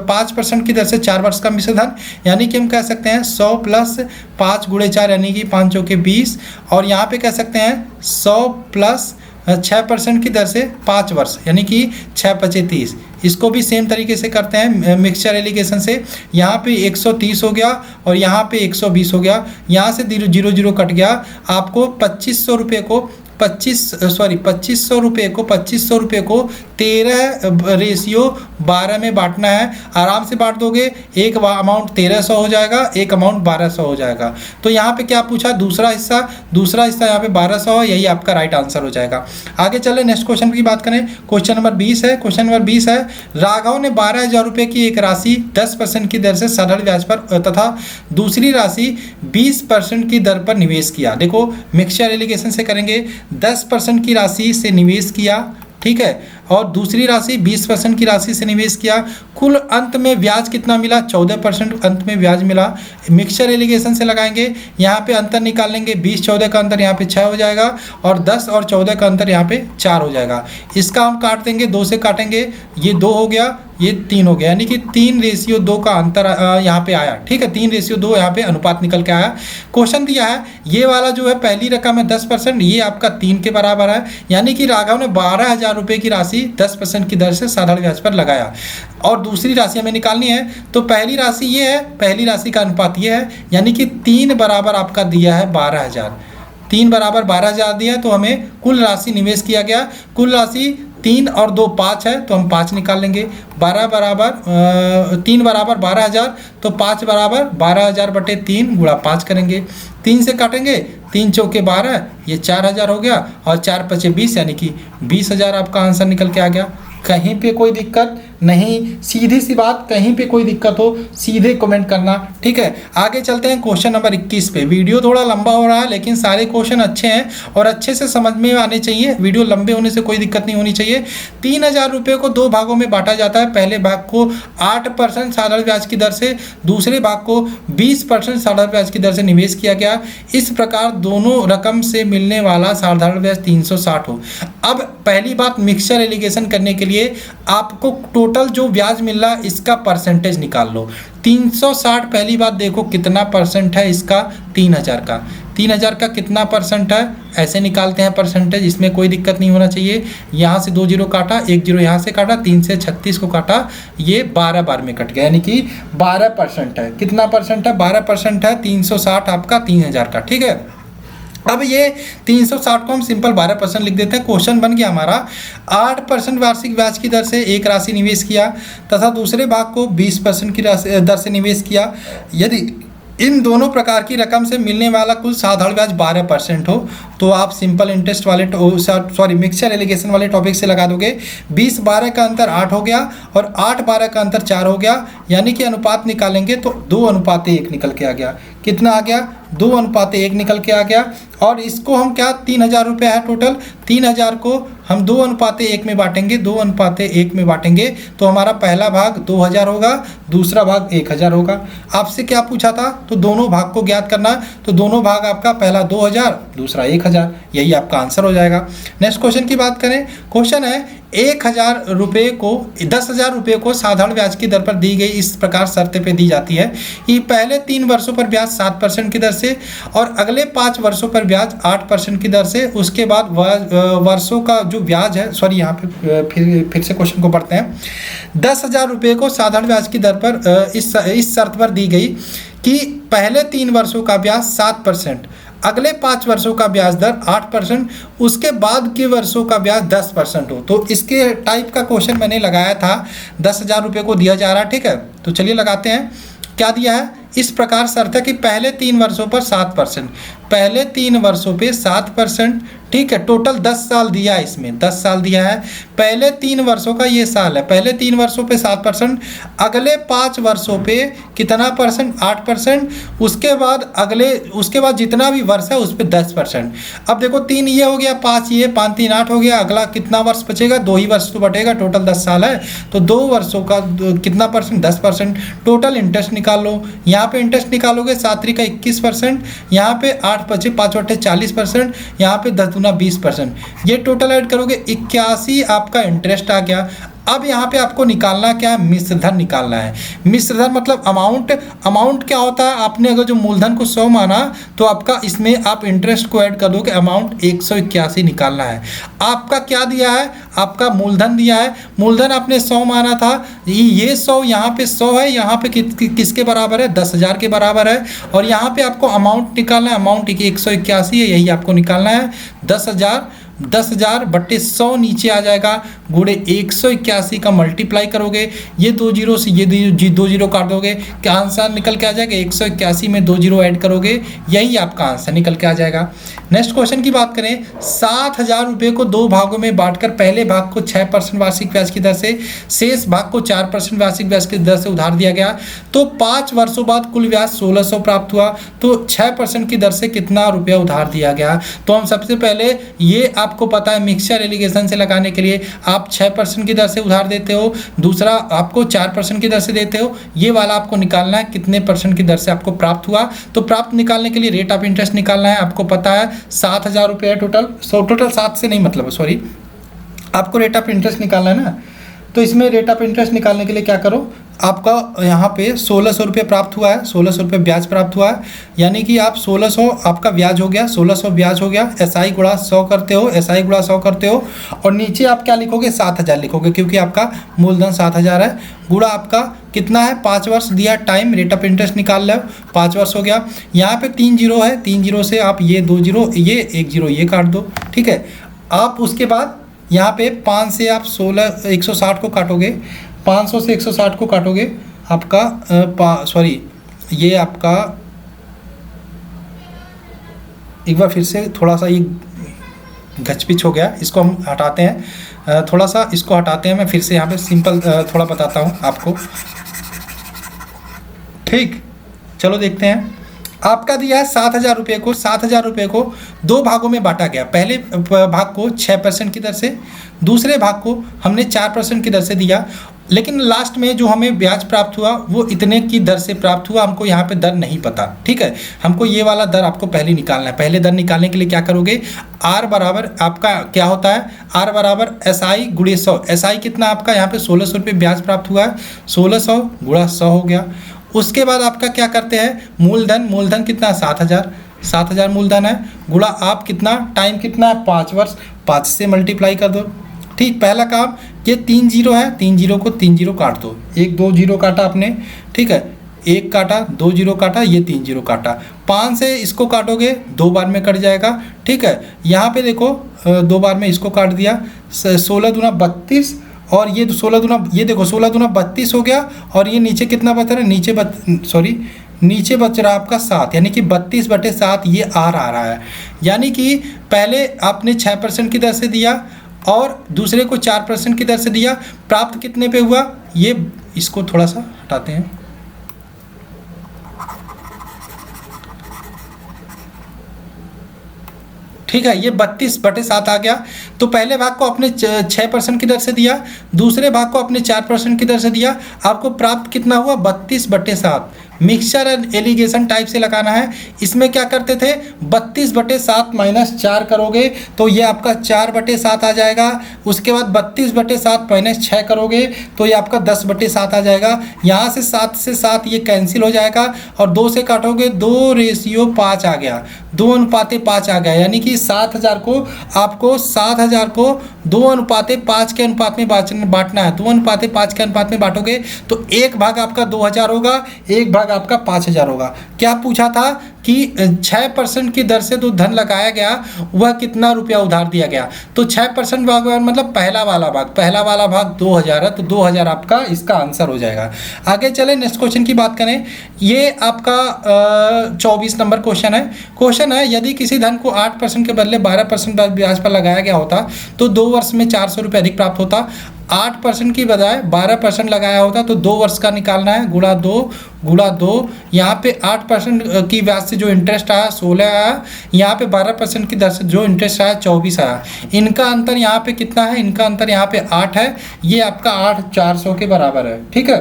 5% की दर से 4 वर्ष का मिश्र धन, यानी कि हम कह सकते हैं 100 प्लस 5 गुणे 4 यानी कि 5 चौके 20, और यहाँ पे कह सकते हैं 100 प्लस 6% की दर से 5 वर्ष यानी कि 6 पचे 30। इसको भी सेम तरीके से करते हैं मिक्सचर एलिगेशन से। यहाँ पे 130 हो गया और यहाँ पे 120 हो गया, यहाँ से 0 0 कट गया। आपको 2500 रुपये को 2500 रुपये को 13/12 में बांटना है। आराम से बांट दोगे, एक अमाउंट 1300 हो जाएगा, एक अमाउंट 1200 हो जाएगा। तो यहाँ पे क्या पूछा, दूसरा हिस्सा यहाँ पे 1200 है, यही आपका राइट आंसर हो जाएगा। आगे चले नेक्स्ट क्वेश्चन की बात करें। क्वेश्चन नंबर 20 है। क्वेश्चन नंबर 20 है, राघव ने 12,000 रुपये की एक राशि 10% की दर से साधारण ब्याज पर तथा दूसरी राशि 20% की दर पर निवेश किया। देखो मिक्सचर एलिगेशन से करेंगे, 10% की राशि से निवेश किया, ठीक है, और दूसरी राशि 20% की राशि से निवेश किया। कुल अंत में ब्याज कितना मिला, 14% अंत में ब्याज मिला। मिक्सचर एलिगेशन से लगाएंगे, यहाँ पे अंतर निकाल लेंगे, 20-14 का अंतर यहाँ पे 6 हो जाएगा और 10 और 14 का अंतर यहाँ पे 4 हो जाएगा। इसका हम काट देंगे, 2 से काटेंगे, ये 2 हो गया, ये 3 हो गया, यानी कि 3:2 का अंतर यहाँ पे आया, ठीक है, 3:2 यहाँ पे अनुपात निकल के आया। क्वेश्चन दिया है, ये वाला जो है पहली रकम है 10%, ये आपका 3 के बराबर है, यानी कि राघव ने 12,000 रुपये की राशि 10% की दर से साधारण ब्याज पर लगाया और दूसरी राशि हमें निकालनी है। तो पहली राशि ये है, पहली राशि का अनुपात ये है, यानी कि 3 बराबर आपका दिया है 12,000, 3 बराबर 12,000 दिया, तो हमें कुल राशि निवेश किया गया। कुल राशि 3 और 2 5 है, तो हम 5 निकाल लेंगे। 3 बराबर 12,000, तो 5 बराबर 12,000 बटे 3 गुणा 5 करेंगे, 3 से काटेंगे, 3 चौके 12, ये 4,000 हो गया और 4 पचे 20 यानी कि 20,000 आपका आंसर निकल के आ गया। कहीं पे कोई दिक्कत नहीं, सीधी सी बात, कहीं पे कोई दिक्कत हो सीधे कमेंट करना, ठीक है। आगे चलते हैं क्वेश्चन नंबर 21 पे। वीडियो थोड़ा लंबा हो रहा है लेकिन सारे क्वेश्चन अच्छे हैं और अच्छे से समझ में आने चाहिए, वीडियो लंबे होने से कोई दिक्कत नहीं होनी चाहिए। 3,000 रुपये को 2 भागों में बांटा जाता है। पहले भाग को 8% साधारण ब्याज की दर से, दूसरे भाग को 20% साधारण ब्याज की दर से निवेश किया गया। इस प्रकार दोनों रकम से मिलने वाला साधारण ब्याज 360 हो। अब पहली बात, मिक्सचर एलिगेशन करने के लिए आपको टोटल जो ब्याज मिल रहा है इसका परसेंटेज निकाल लो। 360 पहली बात देखो कितना परसेंट है इसका, 3,000 का, 3,000 का कितना परसेंट है, ऐसे निकालते हैं परसेंटेज, इसमें कोई दिक्कत नहीं होना चाहिए। यहाँ से 2 0 काटा, 1 0 यहाँ से काटा, 3 से 36 को काटा, ये 12 बार में कट गया, यानी कि 12% है। कितना परसेंट है, 12% है। 360 आपका 3,000 का, ठीक है। अब ये 360 को हम सिंपल 12% लिख देते हैं। क्वेश्चन बन गया हमारा, 8% वार्षिक ब्याज की दर से एक राशि निवेश किया तथा दूसरे भाग को 20% की दर से निवेश किया। यदि इन दोनों प्रकार की रकम से मिलने वाला कुल साधारण ब्याज 12% हो तो आप सिंपल इंटरेस्ट वाले मिक्सचर एलिगेशन वाले टॉपिक से लगा दोगे। 20-12 का अंतर 8 हो गया और 8-12 का अंतर 4 हो गया, यानी कि अनुपात निकालेंगे तो 2:1 निकल के आ गया। कितना आ गया, 2:1 निकल के आ गया। और इसको हम क्या, 3,000 रुपये है टोटल, 3,000 को हम 2:1 में बांटेंगे, 2:1 में बांटेंगे तो हमारा पहला भाग 2,000 होगा, दूसरा भाग 1,000 होगा। आपसे क्या पूछा था, तो दोनों भाग को ज्ञात करना, तो दोनों भाग आपका पहला 2,000 दूसरा 1,000, यही आपका आंसर हो जाएगा। नेक्स्ट क्वेश्चन की बात करें। क्वेश्चन है, 10,000 रुपये को साधारण ब्याज की दर पर दी गई इस प्रकार शर्त पे दी जाती है कि पहले 3 वर्षों पर ब्याज 7% की दर से और अगले 5 वर्षों पर ब्याज 8% की दर से। उसके बाद वर्षों का जो ब्याज है, यहाँ पे फिर से क्वेश्चन को पढ़ते हैं। 10,000 रुपये को साधारण ब्याज की दर पर इस शर्त पर दी गई कि पहले 3 वर्षों का ब्याज 7%, अगले 5 वर्षों का ब्याज दर 8%, उसके बाद के वर्षों का ब्याज 10% हो। तो इसके टाइप का क्वेश्चन मैंने लगाया था, 10,000 रुपये को दिया जा रहा है, ठीक है। तो चलिए लगाते हैं, क्या दिया है, इस प्रकार शर्त है कि पहले 3 वर्षों पर 7%, पहले 3 वर्षों पे 7%, ठीक है। टोटल 10 साल दिया है, इसमें 10 साल दिया है। पहले 3 वर्षों का ये साल है, पहले 3 वर्षों पे 7%, अगले 5 वर्षों पे कितना परसेंट, 8%, उसके बाद जितना भी वर्ष है उस पर 10%। अब देखो 3 ये हो गया, 5 ये, 5 3 8 हो गया, अगला कितना वर्ष बचेगा, 2 ही वर्ष तो बटेगा, टोटल 10 साल है, तो 2 वर्षों का कितना परसेंट, 10%। टोटल इंटरेस्ट निकाल लो, यहाँ यहाँ पे इंटरेस्ट निकालोगे 7 3 का 21%, यहाँ पे 8 बचे 5 बटे 40%, यहाँ पे 10 दूना 20%, ये टोटल ऐड करोगे 81 आपका इंटरेस्ट आ गया। अब यहाँ पे आपको निकालना क्या है, मिश्र धन निकालना है। मिश्र धन मतलब अमाउंट क्या होता है, आपने अगर जो मूलधन को 100 माना तो आपका इसमें आप इंटरेस्ट को ऐड कर दोगे, अमाउंट 181 निकालना है। आपका क्या दिया है, आपका मूलधन दिया है, मूलधन आपने 100 माना था, ये 100 यहाँ पे 100 है, यहाँ पे किसके बराबर है, 10,000 के बराबर है। और यहाँ पे आपको अमाउंट निकालना है, अमाउंट 181 है, यही आपको निकालना है। 10,000 बट्टे 100 नीचे आ जाएगा, गुणे 181 का मल्टीप्लाई करोगे, ये 2 जीरो से ये 2 जीरो काट दोगे, क्या आंसर निकल के आ जाएगा, 181 में 2 जीरो ऐड करोगे, यही आपका आंसर निकल के आ जाएगा। नेक्स्ट क्वेश्चन की बात करें, 7,000 रुपये को 2 भागों में बांटकर पहले भाग को 6% वार्षिक ब्याज की दर से, शेष भाग को 4% वार्षिक ब्याज की दर से उधार दिया गया, तो 5 वर्षों बाद कुल ब्याज 1600 प्राप्त हुआ, तो 6% की दर से कितना रुपया उधार दिया गया। तो हम सबसे पहले ये आपको पता है मिक्सचर एलिगेशन से लगाने के लिए आप 6% की दर से उधार देते हो, दूसरा आपको 4% की दर से देते हो, ये वाला आपको निकालना है कितने परसेंट की दर से आपको प्राप्त हुआ। तो प्राप्त निकालने के लिए रेट ऑफ इंटरेस्ट निकालना है, आपको पता है 7,000 रुपये है टोटल, टोटल 7 से नहीं मतलब सॉरी, आपको रेट ऑफ इंटरेस्ट निकालना है ना। तो इसमें रेट ऑफ इंटरेस्ट निकालने के लिए क्या करो, आपका यहाँ पे 1600 रुपये प्राप्त हुआ है, 1600 रुपये ब्याज प्राप्त हुआ है, यानी कि आप 1600 आपका ब्याज हो गया, 1600 ब्याज हो गया, SI गुणा 100 करते हो, SI गुणा 100 करते हो, और नीचे आप क्या लिखोगे, 7,000 लिखोगे, क्योंकि आपका मूलधन 7,000 है, गुणा आपका कितना है, 5 वर्ष दिया टाइम, रेट ऑफ इंटरेस्ट निकाल लो, 5 वर्ष हो गया। यहाँ पे 3 जीरो है, 3 जीरो से आप ये 2 जीरो, ये 1 जीरो ये काट दो, ठीक है। आप उसके बाद यहाँ पे 5 से आप 160 को काटोगे, 500 से 160 को काटोगे, आपका सॉरी ये आपका एक बार फिर से थोड़ा सा ये घचपिच हो गया, इसको हम हटाते हैं, थोड़ा सा इसको हटाते हैं, मैं फिर से यहाँ पे सिंपल थोड़ा बताता हूँ आपको, ठीक। चलो देखते हैं, आपका दिया है 7,000 रुपये को, 7,000 रुपये को 2 भागों में बांटा गया, पहले भाग को 6% की दर से, दूसरे भाग को हमने 4% की दर से दिया, लेकिन लास्ट में जो हमें ब्याज प्राप्त हुआ वो इतने की दर से प्राप्त हुआ, हमको यहाँ पे दर नहीं पता, ठीक है। हमको ये वाला दर आपको पहले निकालना है। पहले दर निकालने के लिए क्या करोगे, R बराबर आपका क्या होता है, R बराबर SI गुणे 100, SI कितना आपका यहाँ पे 1600 रुपये ब्याज प्राप्त हुआ है, 1600 गुणा 100 हो गया। उसके बाद आपका क्या करते हैं, मूलधन कितना, 7,000 मूलधन है, गुणा आप कितना टाइम कितना है, 5 वर्ष, 5 से मल्टीप्लाई कर दो, ठीक। पहला काम, ये 3 जीरो है, 3 जीरो को 3 जीरो काट दो, 1 2 जीरो काटा आपने, ठीक है, 1 काटा, 2 जीरो काटा, ये 3 जीरो काटा, 5 से इसको काटोगे 2 बार में कट जाएगा, ठीक है। यहाँ पे देखो 2 बार में इसको काट दिया, 16 दूना 32, और ये 16 दूना, ये देखो 16 दूना 32 हो गया, और ये नीचे कितना बच रहा है, नीचे बच रहा है आपका 7, यानी कि 32/7 ये आ रहा है। यानी कि पहले आपने 6% की दर से दिया और दूसरे को 4% की दर से दिया, प्राप्त कितने पे हुआ, ये इसको थोड़ा सा हटाते हैं, ठीक है, ये 32/7 आ गया। तो पहले भाग को आपने 6% की दर से दिया, दूसरे भाग को आपने 4% की दर से दिया, आपको प्राप्त कितना हुआ, 32/7। मिक्सचर एंड एलिगेशन टाइप से लगाना है। इसमें क्या करते थे, 32/7 माइनस 4 करोगे तो ये आपका 4/7 आ जाएगा। उसके बाद 32/7 माइनस 6 करोगे तो ये आपका 10/7 आ जाएगा। यहाँ से 7 ये कैंसिल हो जाएगा और 2 से काटोगे 2:5 आ गया, 2:5 आ गया। यानी कि 7,000 को आपको 7,000 को 2:5 के अनुपात में बांटना है। 2:5 के अनुपात में बांटोगे तो एक भाग आपका 2,000 होगा, एक भाग आपका 5,000 होगा। क्या पूछा था कि 6% की दर से जो धन लगाया गया वह कितना रुपया उधार दिया गया। तो 6% भाग मतलब पहला वाला भाग 2,000 है, तो 2,000 आपका इसका आंसर हो जाएगा। आगे चले नेक्स्ट क्वेश्चन की बात करें। ये आपका 24 नंबर क्वेश्चन है यदि किसी धन को 8% के बदले 12% ब्याज पर लगाया गया होता तो 2 वर्ष में 400 रुपये अधिक प्राप्त होता। 8% की बजाय 12% लगाया होता तो 2 वर्ष का निकालना है, गुणा 2। यहाँ पे 8% की ब्याज से जो इंटरेस्ट आया 16 आया, यहाँ पे 12% की दर से जो इंटरेस्ट आया 24 आया। इनका अंतर यहाँ पे कितना है, इनका अंतर यहाँ पे 8 है। ये आपका 8 400 के बराबर है, ठीक है।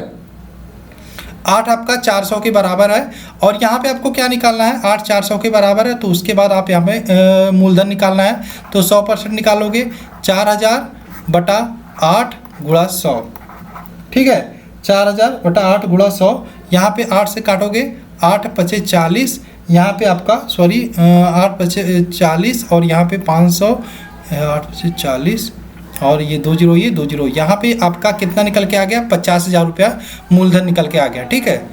8 आपका 400 के बराबर है और यहाँ पे आपको क्या निकालना है, 8 400 के बराबर है, तो उसके बाद आप यहाँ पे मूलधन निकालना है। तो 100% निकालोगे, 4000 बटा 8 गुणा 100, ठीक है, 4000 बटा 8 गुणा 100। यहाँ पे 8 से काटोगे, 8 पचे 40, यहाँ पे आपका 8 पचे 40 और यहाँ पे 500, 8 पचे 40 और ये 2 जीरो, ये 2 जीरो, यहाँ पे आपका कितना निकल के आ गया, 50,000 रुपया मूलधन निकल के आ गया, ठीक है।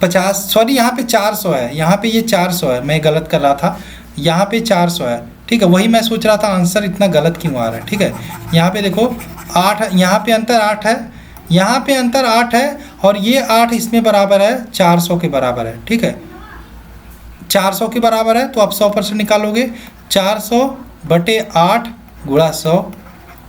50, यहाँ पे 400 है, यहाँ पे ये 400 है, मैं गलत कर रहा था, यहाँ पे 400 है, ठीक है। वही मैं सोच रहा था आंसर इतना गलत क्यों आ रहा है, ठीक है। यहाँ पे देखो 8, यहाँ पे अंतर 8 है, यहाँ पे अंतर 8 है और ये 8 इसमें बराबर है 400 के बराबर है, ठीक है। 400 के बराबर है तो आप 100% निकालोगे, 400 बटे 8 गुणा 100,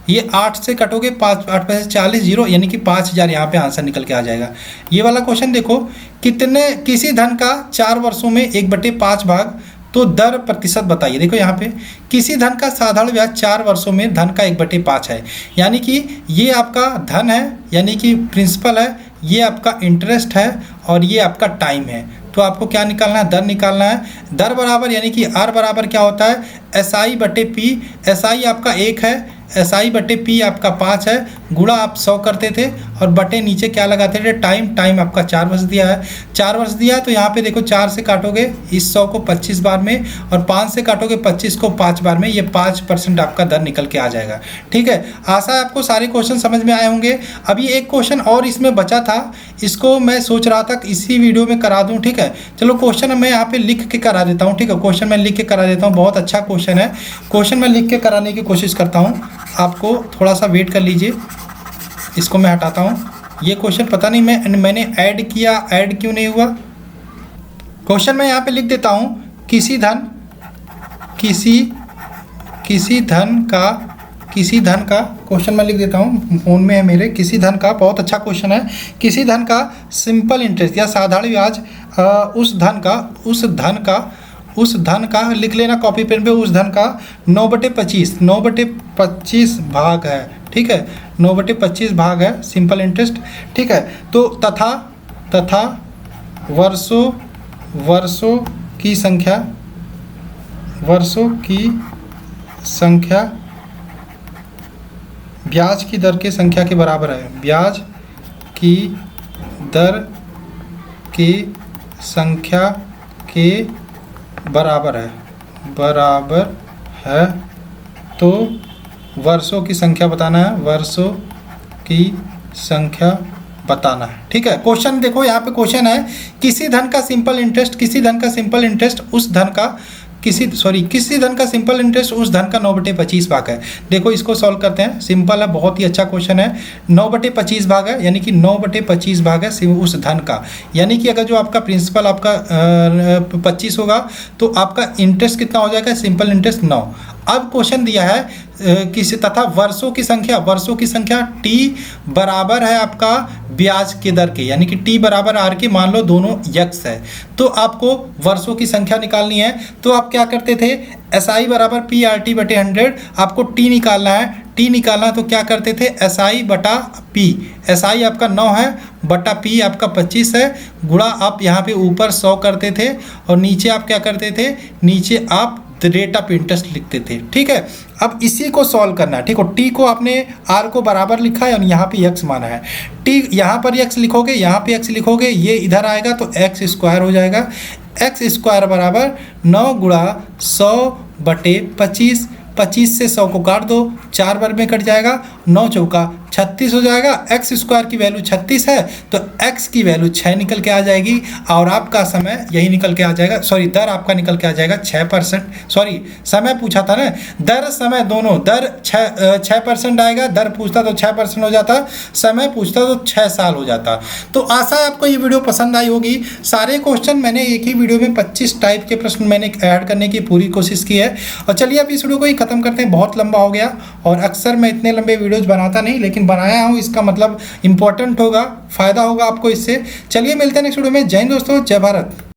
ये 8 से कटोगे, 5 8 पैसे 40 जीरो, यानी कि 5000 यहाँ पे आंसर निकल के आ जाएगा। ये वाला क्वेश्चन देखो, किसी धन का 4 वर्षों में 1/5 भाग, तो दर प्रतिशत बताइए। देखो यहाँ पे किसी धन का साधारण ब्याज 4 वर्षों में धन का 1/5 है, यानी कि ये आपका धन है, यानी कि प्रिंसिपल है, ये आपका इंटरेस्ट है और ये आपका टाइम है। तो आपको क्या निकालना है, दर निकालना है। दर बराबर यानी कि आर बराबर क्या होता है, SI बटे P, SI आपका 1 है, SI बटे P आपका 5 है, गुणा आप 100 करते थे और बटे नीचे क्या लगाते थे, टाइम, टाइम आपका 4 वर्ष दिया है, 4 वर्ष दिया है। तो यहाँ पे देखो 4 से काटोगे इस 100 को 25 बार में और 5 से काटोगे 25 को 5 बार में, ये 5% आपका दर निकल के आ जाएगा, ठीक है। आशा है आपको सारे क्वेश्चन समझ में आए होंगे। अभी एक क्वेश्चन और इसमें बचा था, इसको मैं सोच रहा था इसी वीडियो में करा दूँ, ठीक है। चलो क्वेश्चन मैं यहाँ पे लिख के करा देता हूँ, ठीक है। क्वेश्चन मैं लिख के करा देता हूँ, बहुत अच्छा क्वेश्चन है। क्वेश्चन मैं लिख के कराने की कोशिश करता हूँ, आपको थोड़ा सा वेट कर लीजिए। इसको मैं हटाता हूँ। ये क्वेश्चन पता नहीं मैंने ऐड किया, ऐड क्यों नहीं हुआ। क्वेश्चन मैं यहाँ पे लिख देता हूँ, किसी धन का क्वेश्चन मैं लिख देता हूँ, फ़ोन में है मेरे। किसी धन का, बहुत अच्छा क्वेश्चन है। किसी धन का सिंपल इंटरेस्ट या साधारण ब्याज उस धन का लिख लेना कॉपी पेन पे, उस धन का 9/25 भाग है, ठीक है। 9/25 भाग है सिंपल इंटरेस्ट, ठीक है। तो तथा वर्षों की संख्या ब्याज की दर के संख्या के बराबर है, ब्याज की दर की संख्या के बराबर है। तो वर्षों की संख्या बताना है, वर्षों की संख्या बताना है, ठीक है। क्वेश्चन देखो यहाँ पे क्वेश्चन है, किसी धन का सिंपल इंटरेस्ट उस धन का किसी धन का सिंपल इंटरेस्ट उस धन का 9/25 भाग है। देखो इसको सॉल्व करते हैं, सिंपल है, बहुत ही अच्छा क्वेश्चन है। 9/25 भाग है, यानी कि 9/25 भाग है उस धन का, यानी कि अगर जो आपका प्रिंसिपल आपका 25 होगा तो आपका इंटरेस्ट कितना हो जाएगा, सिंपल इंटरेस्ट 9। अब क्वेश्चन दिया है तथा वर्षों की संख्या T बराबर है आपका ब्याज के दर के, यानी कि T बराबर R के, मान लो दोनों x है। तो आपको वर्षों की संख्या निकालनी है। तो आप क्या करते थे, SI बराबर PRT बटे 100, आपको T निकालना है। तो क्या करते थे, SI बटा P, SI आपका 9 है बटा P आपका 25 है, गुणा आप यहाँ पे ऊपर 100 करते थे और नीचे आप क्या करते थे, नीचे आप रेट ऑफ इंटरेस्ट लिखते थे, ठीक है। अब इसी को सॉल्व करना है, ठीक है। टी को आपने आर को बराबर लिखा है और यहाँ पे एक्स माना है। टी यहाँ पर एक्स लिखोगे, यहाँ पे एक्स लिखोगे, ये इधर आएगा तो एक्स स्क्वायर हो जाएगा। एक्स स्क्वायर बराबर 9 गुणा 100/25, 25 से 100 को काट दो, 4 बार में कट जाएगा, 9 चौका 36 हो जाएगा। एक्स स्क्वायर की वैल्यू 36 है तो एक्स की वैल्यू 6 निकल के आ जाएगी और आपका समय यही निकल के आ जाएगा, दर आपका निकल के आ जाएगा 6%। समय पूछा था ना, दर समय दोनों, दर 6% आएगा, दर पूछता तो 6% हो जाता, समय पूछता तो 6 साल हो जाता। तो आशा है आपको ये वीडियो पसंद आई होगी। सारे क्वेश्चन मैंने एक ही वीडियो में 25 टाइप के प्रश्न मैंने ऐड करने की पूरी कोशिश की है। और चलिए अब इस वीडियो को ही खत्म करते हैं, बहुत लंबा हो गया और अक्सर मैं इतने लंबे वीडियोज बनाता नहीं, लेकिन बनाया हूँ, इसका मतलब इंपॉर्टेंट होगा, फायदा होगा आपको इससे। चलिए मिलते हैं नेक्स्ट वीडियो में। जय हिंद दोस्तों, जय भारत।